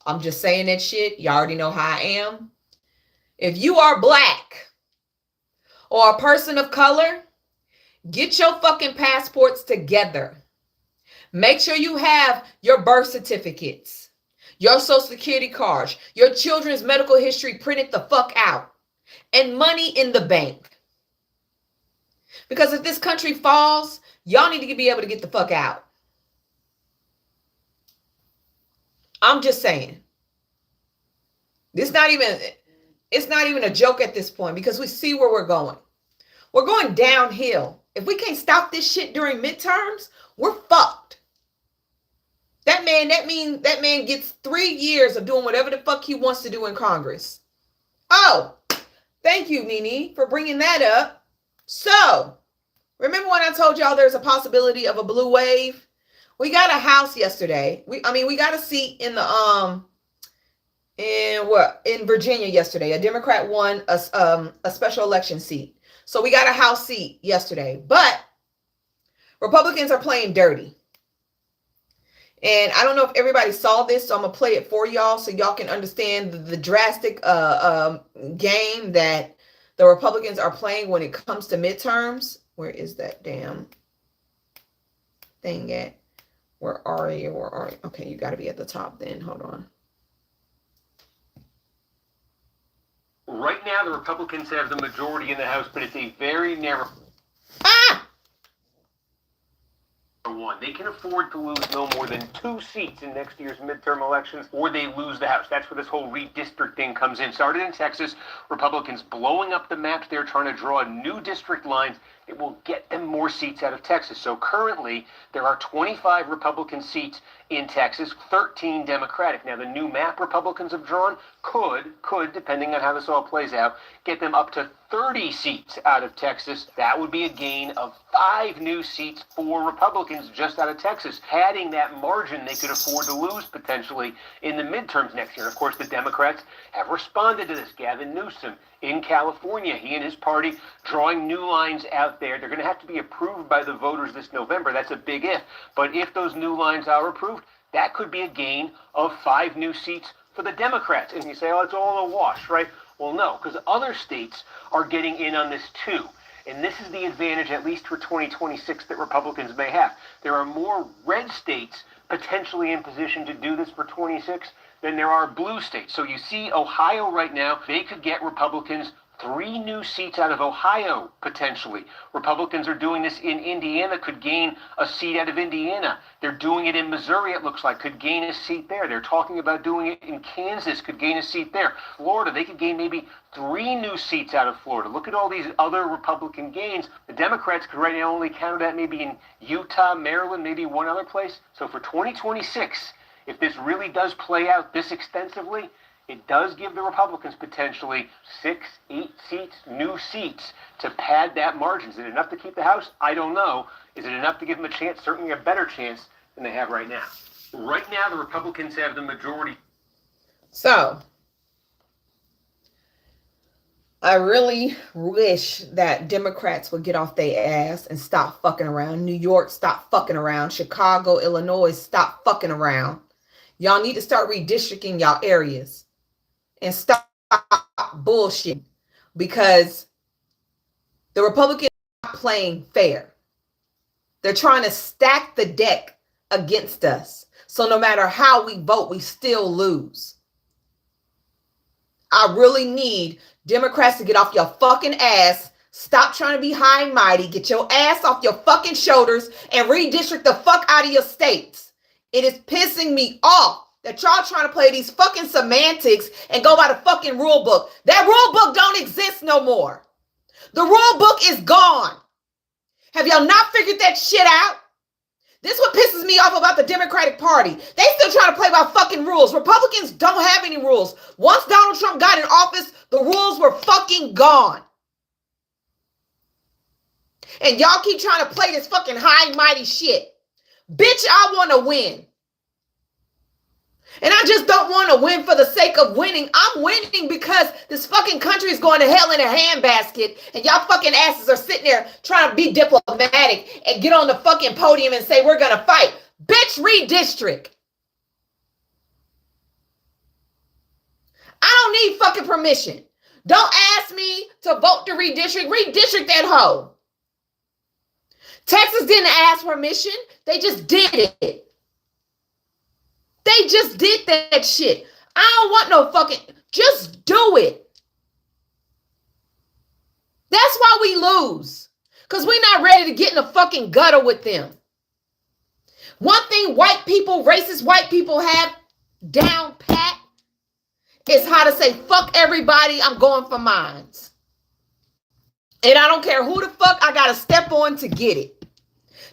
I'm just saying that shit. You already know how I am. If you are black or a person of color, get your fucking passports together. Make sure you have your birth certificates, your social security cards, your children's medical history printed the fuck out, and money in the bank. Because if this country falls, y'all need to be able to get the fuck out. I'm just saying. It's not even a joke at this point, because we see where we're going. We're going downhill. If we can't stop this shit during midterms, we're fucked. That man gets 3 years of doing whatever the fuck he wants to do in Congress. Oh, thank you, Nene, for bringing that up. So, remember when I told y'all there's a possibility of a blue wave? We got a house yesterday. We got a seat in the in Virginia yesterday. A Democrat won a special election seat. So we got a house seat yesterday. But Republicans are playing dirty. And I don't know if everybody saw this, so I'm going to play it for y'all so y'all can understand the drastic game that the Republicans are playing when it comes to midterms. Where is that damn thing at? Where are you? Where are you? Okay, you got to be at the top then. Hold on. Right now, the Republicans have the majority in the House, but it's a very narrow one. They can afford to lose no more than 2 seats in next year's midterm elections, or they lose the House. That's where this whole redistricting comes in. Started in Texas, Republicans blowing up the maps there, trying to draw new district lines. It will get them more seats out of Texas. So currently, there are 25 Republican seats in Texas, 13 Democratic. Now, the new map Republicans have drawn could, depending on how this all plays out, get them up to 30 seats out of Texas. That would be a gain of 5 new seats for Republicans just out of Texas, adding that margin they could afford to lose potentially in the midterms next year. Of course, the Democrats have responded to this. Gavin Newsom in California, he and his party drawing new lines out there. They're going to have to be approved by the voters this November. That's a big if. But if those new lines are approved, that could be a gain of 5 new seats for the Democrats. And you say, oh, it's all a wash, right? Well, no, because other states are getting in on this too. And this is the advantage, at least for 2026, that Republicans may have. There are more red states potentially in position to do this for 26 than there are blue states. So you see Ohio right now, they could get Republicans 3 new seats out of Ohio, potentially. Republicans are doing this in Indiana, could gain a seat out of Indiana. They're doing it in Missouri, it looks like, could gain a seat there. They're talking about doing it in Kansas, could gain a seat there. Florida, they could gain maybe 3 new seats out of Florida. Look at all these other Republican gains. The Democrats could right now only count that maybe in Utah, Maryland, maybe one other place. So for 2026, if this really does play out this extensively, it does give the Republicans potentially 6, 8 seats, new seats, to pad that margin. Is it enough to keep the House? I don't know. Is it enough to give them a chance? Certainly a better chance than they have right now. Right now, the Republicans have the majority. So, I really wish that Democrats would get off their ass and stop fucking around. New York, stop fucking around. Chicago, Illinois, stop fucking around. Y'all need to start redistricting y'all areas and stop bullshit, because the Republicans are not playing fair. They're trying to stack the deck against us. So no matter how we vote, we still lose. I really need Democrats to get off your fucking ass. Stop trying to be high and mighty. Get your ass off your fucking shoulders and redistrict the fuck out of your states. It is pissing me off that y'all trying to play these fucking semantics and go by the fucking rule book. That rule book don't exist no more. The rule book is gone. Have y'all not figured that shit out? This is what pisses me off about the Democratic Party. They still trying to play by fucking rules. Republicans don't have any rules. Once Donald Trump got in office, the rules were fucking gone. And y'all keep trying to play this fucking high and mighty shit. Bitch, I want to win. And I just don't want to win for the sake of winning. I'm winning because this fucking country is going to hell in a handbasket. And y'all fucking asses are sitting there trying to be diplomatic and get on the fucking podium and say, we're going to fight. Bitch, redistrict. I don't need fucking permission. Don't ask me to vote to redistrict. Redistrict that hoe. Texas didn't ask permission. They just did it. They just did that shit. I don't want no fucking, just do it. That's why we lose. Because we're not ready to get in the fucking gutter with them. One thing white people, racist white people have down pat is how to say, fuck everybody, I'm going for mines. And I don't care who the fuck I got to step on to get it.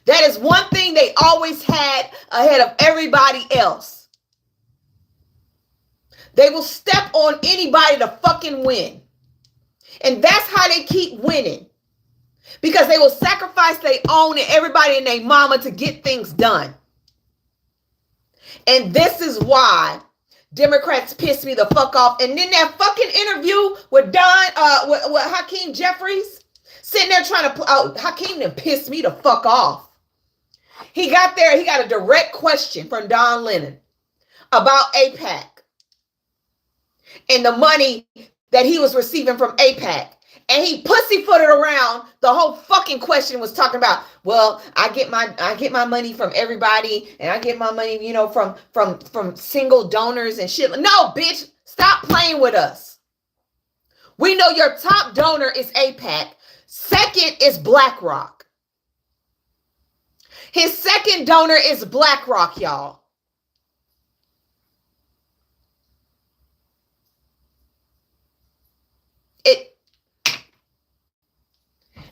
That is one thing they always had ahead of everybody else. They will step on anybody to fucking win. And that's how they keep winning. Because they will sacrifice their own and everybody and their mama to get things done. And this is why Democrats piss me the fuck off. And then that fucking interview with with Hakeem Jeffries, sitting there trying to, Hakeem done pissed me the fuck off. He got there, he got a direct question from Don Lemon about AIPAC and the money that he was receiving from AIPAC. And he pussyfooted around. The whole fucking question was talking about, well, I get my money from everybody, and I get my money, you know, from single donors and shit. No, bitch, stop playing with us. We know your top donor is AIPAC. Second is BlackRock. His second donor is BlackRock, y'all.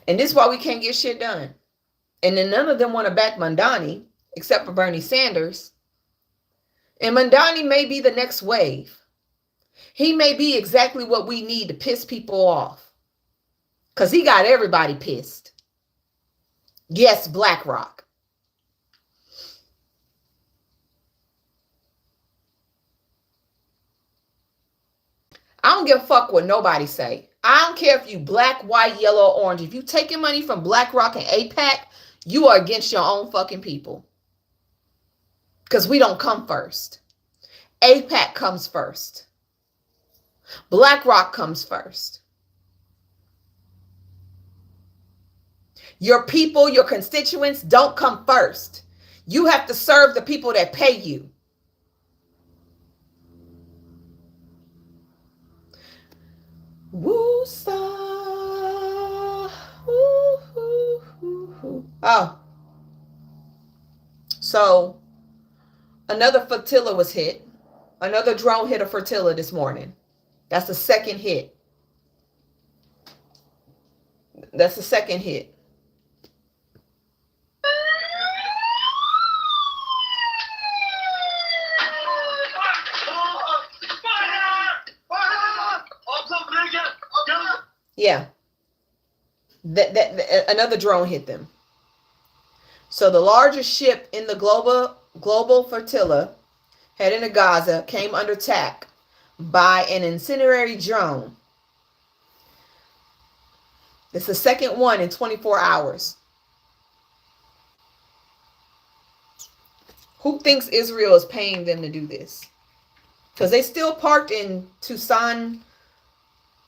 And this is why we can't get shit done. And then none of them want to back Mondani, except for Bernie Sanders. And Mondani may be the next wave. He may be exactly what we need to piss people off. Because he got everybody pissed. Yes, BlackRock. I don't give a fuck what nobody say. I don't care if you black, white, yellow, or orange. If you taking money from BlackRock and AIPAC, you are against your own fucking people. Because we don't come first. AIPAC comes first. BlackRock comes first. Your people, your constituents don't come first. You have to serve the people that pay you. Woo-sa. Oh. So, another flotilla was hit. Another drone hit a flotilla this morning. That's the second hit. That's the second hit. Yeah. Another drone hit them. So the largest ship in the global flotilla heading to Gaza came under attack by an incendiary drone. It's the second one in 24 hours. Who thinks Israel is paying them to do this? Because they still parked in Tucson,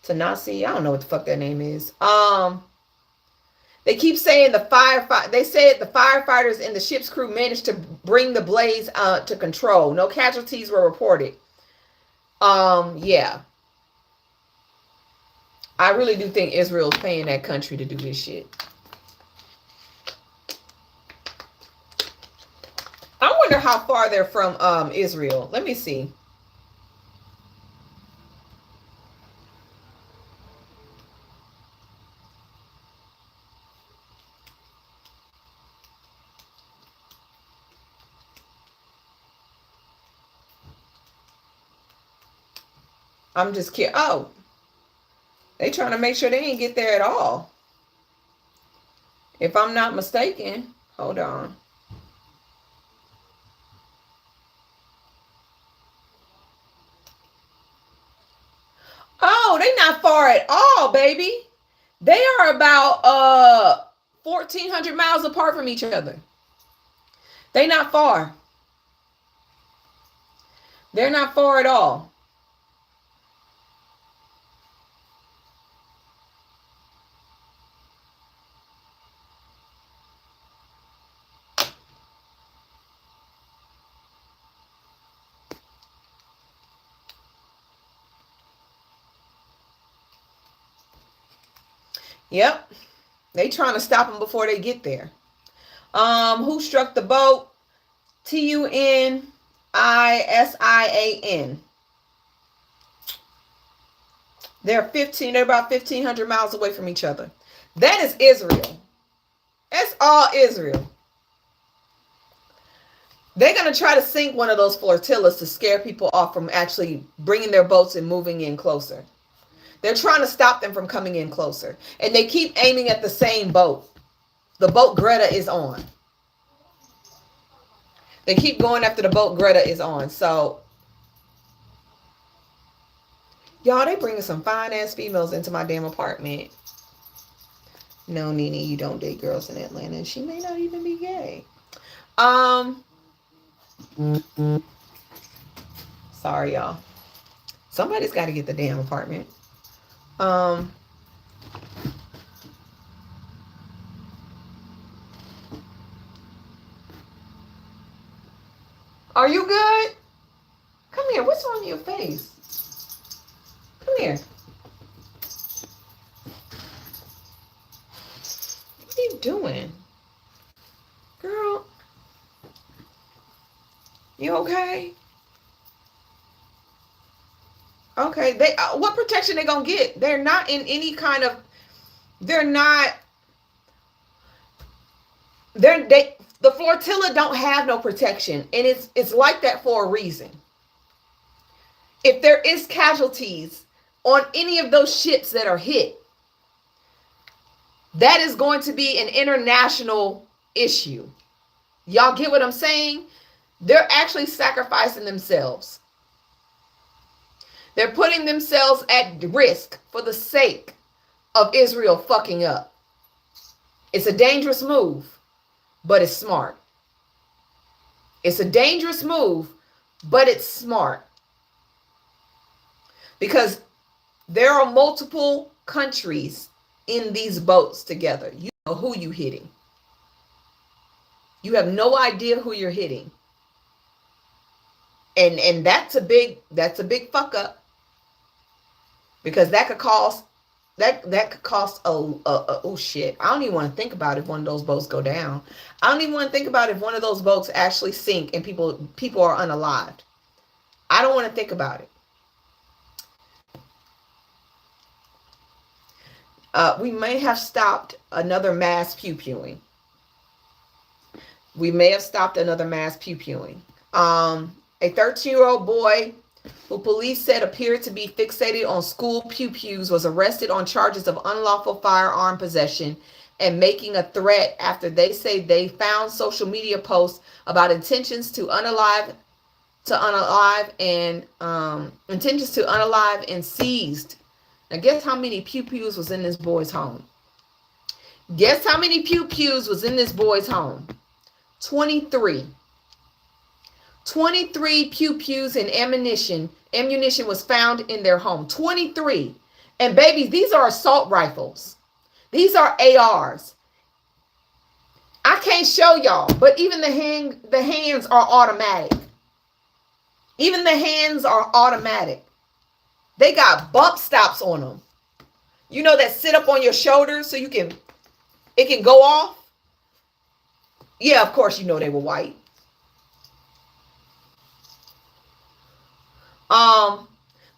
Tanasi. I don't know what the fuck that name is. They keep saying the firefighters and the ship's crew managed to bring the blaze to control. No casualties were reported. Yeah. I really do think Israel's paying that country to do this shit. I wonder how far they're from Israel. Let me see. I'm just kidding. Oh, they trying to make sure they ain't get there at all. If I'm not mistaken. Hold on. Oh, they not far at all, baby. They are about 1,400 miles apart from each other. They not far. They're not far at all. Yep. They trying to stop them before they get there. Who struck the boat? TUNISIAN. They're about 1,500 miles away from each other. That is Israel. That's all Israel. They're going to try to sink one of those flotillas to scare people off from actually bringing their boats and moving in closer. They're trying to stop them from coming in closer. And they keep aiming at the same boat. The boat Greta is on. They keep going after the boat Greta is on. So, y'all, they bringing some fine-ass females into my damn apartment. No, Nene, you don't date girls in Atlanta. She may not even be gay. Sorry, y'all. Somebody's got to get the damn apartment. Are you good? Come here. What's on your face? Come here. What are you doing? Girl. You okay? Okay. They what protection they gonna get? They're not in any kind of. They're not. The flotilla don't have no protection, and it's like that for a reason. If there is casualties on any of those ships that are hit, that is going to be an international issue. Y'all get what I'm saying? They're actually sacrificing themselves. They're putting themselves at risk for the sake of Israel fucking up. It's a dangerous move, but it's smart. It's a dangerous move, but it's smart. Because there are multiple countries in these boats together. You know who you hitting. You have no idea who you're hitting. And that's a big fuck up. Because that could cost oh shit. I don't even want to think about if one of those boats go down. I don't even want to think about if one of those boats actually sink and people are unalived. I don't want to think about it. We may have stopped another mass pew-pewing. We may have stopped another mass pew-pewing. A 13-year-old boy who police said appeared to be fixated on school pew-pews was arrested on charges of unlawful firearm possession and making a threat after they say they found social media posts about intentions to unalive and seized. Now guess how many pew-pews was in this boy's home? Guess how many pew-pews was in this boy's home? 23. 23 pew-pews and ammunition was found in their home. 23. And babies, these are assault rifles. These are ARs. I can't show y'all, but even the hands are automatic. Even the hands are automatic. They got bump stops on them. You know that sit up on your shoulders so it can go off? Yeah, of course you know they were white.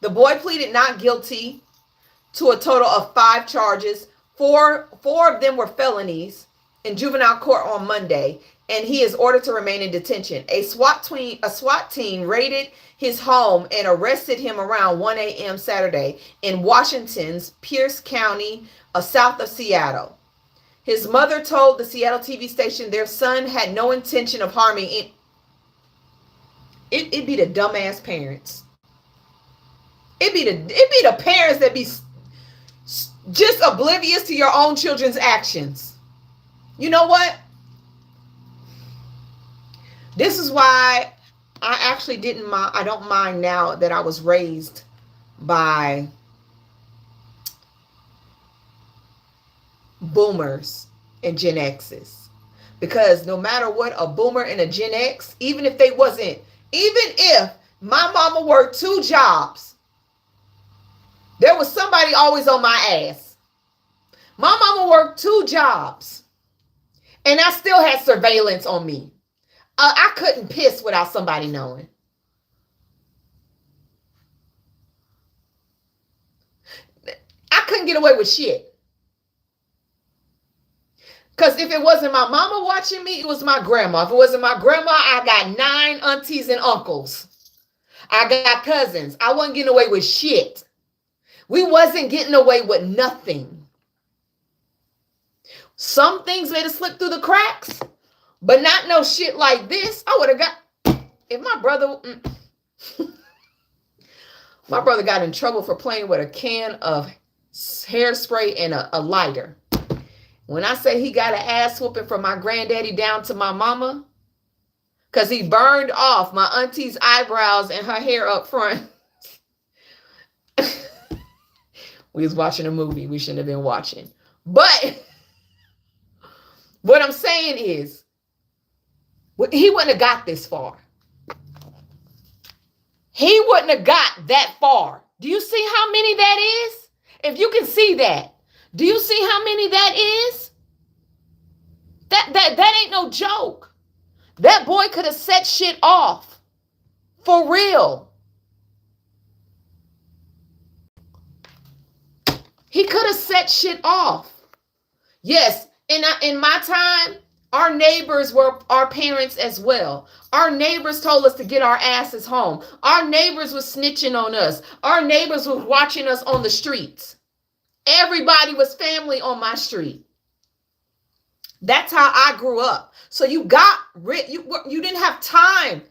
The boy pleaded not guilty to a total of 5 charges. Four of them were felonies in juvenile court on Monday, and he is ordered to remain in detention. A SWAT team raided his home and arrested him around 1 a.m. Saturday in Washington's Pierce County, south of Seattle. His mother told the Seattle TV station their son had no intention of harming it. It'd be the dumbass parents. It'd be the parents that be just oblivious to your own children's actions. You know what? This is why I actually I don't mind now that I was raised by boomers and Gen X's. Because no matter what, a boomer and a Gen X, even if my mama worked 2 jobs, there was somebody always on my ass. My mama worked 2 jobs, and I still had surveillance on me. I couldn't piss without somebody knowing. I couldn't get away with shit. Because if it wasn't my mama watching me, it was my grandma. If it wasn't my grandma, I got 9 aunties and uncles. I got cousins. I wasn't getting away with shit. We wasn't getting away with nothing. Some things made it slip through the cracks, but not no shit like this. I would have got, if my brother got in trouble for playing with a can of hairspray and a lighter. When I say he got an ass whooping from my granddaddy down to my mama, because he burned off my auntie's eyebrows and her hair up front. We was watching a movie we shouldn't have been watching. But what I'm saying is, he wouldn't have got this far. he wouldn't have got that far. Do you see how many that is? If you can see that, do you see how many that is? That ain't no joke. That boy could have set shit off. For real. He could have set shit off. Yes, in my time, our neighbors were our parents as well. Our neighbors told us to get our asses home. Our neighbors was snitching on us. Our neighbors was watching us on the streets. Everybody was family on my street. That's how I grew up. So you didn't have time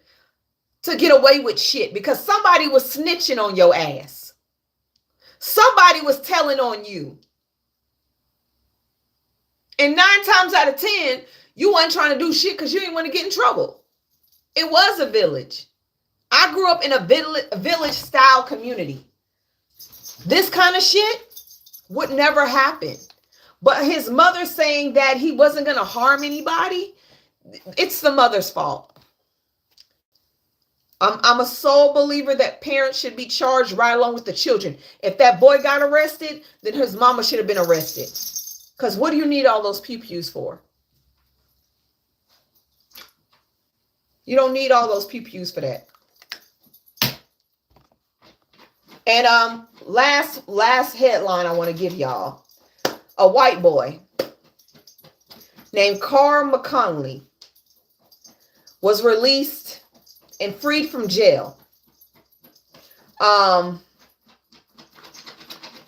to get away with shit because somebody was snitching on your ass. Somebody was telling on you. And 9 times out of 10, you weren't trying to do shit because you didn't want to get in trouble. It was a village. I grew up in a village style community. This kind of shit would never happen. But his mother saying that he wasn't going to harm anybody, it's the mother's fault. I'm a sole believer that parents should be charged right along with the children. If that boy got arrested, then his mama should have been arrested. Because what do you need all those pew-pews for? You don't need all those pew-pews for that. And last headline I want to give y'all. A white boy named Carl McConnelly was released and freed from jail.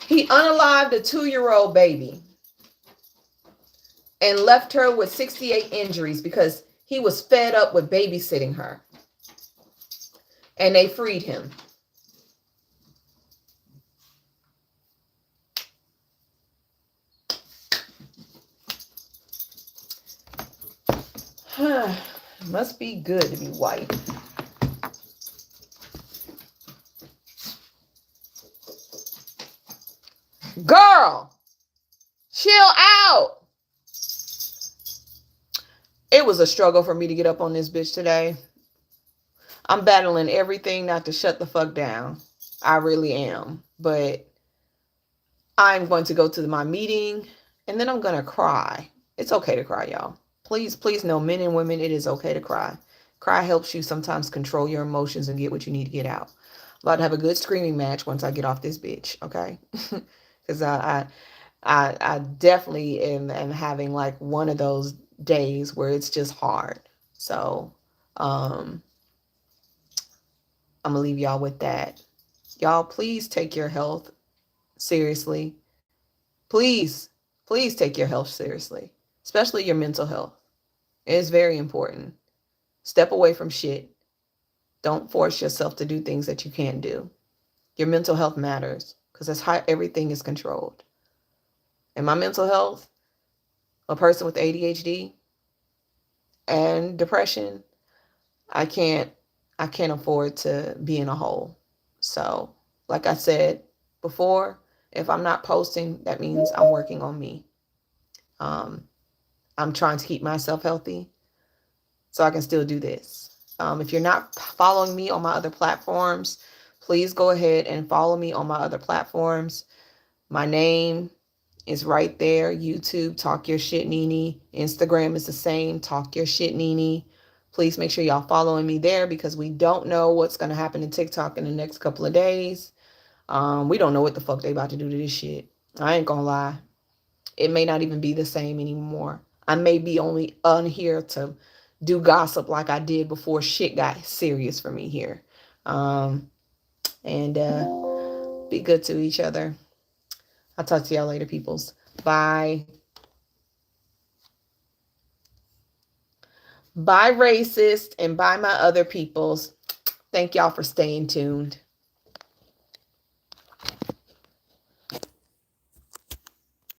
He unalived a 2-year-old baby and left her with 68 injuries because he was fed up with babysitting her. And they freed him. Must be good to be white. Girl, chill out. It was a struggle for me to get up on this bitch today. I'm battling everything not to shut the fuck down. I really am. But I'm going to go to my meeting and then I'm going to cry. It's okay to cry, y'all. Please, please know, men and women, it is okay to cry. Cry helps you sometimes control your emotions and get what you need to get out. I'm about to have a good screaming match once I get off this bitch, okay? Because I definitely am having like one of those days where it's just hard. So I'm gonna leave y'all with that. Y'all, please take your health seriously. Please take your health seriously, especially your mental health. It is very important. Step away from shit. Don't force yourself to do things that you can't do. Your mental health matters because that's how everything is controlled. And my mental health, a person with ADHD and depression, I can't afford to be in a hole. So, like I said before, if I'm not posting, that means I'm working on me. I'm trying to keep myself healthy so I can still do this. If you're not following me on my other platforms, please go ahead and follow me on my other platforms. My name is right there. YouTube, Talk Your Shit Nene. Instagram is the same, Talk Your Shit Nene. Please make sure y'all following me there because we don't know what's going to happen in TikTok in the next couple of days. We don't know what the fuck they about to do to this shit. I ain't gonna lie. It may not even be the same anymore. I may be only on here to do gossip like I did before shit got serious for me here. And be good to each other. I'll talk to y'all later, peoples. Bye. Bye, racist, and bye, my other peoples. Thank y'all for staying tuned.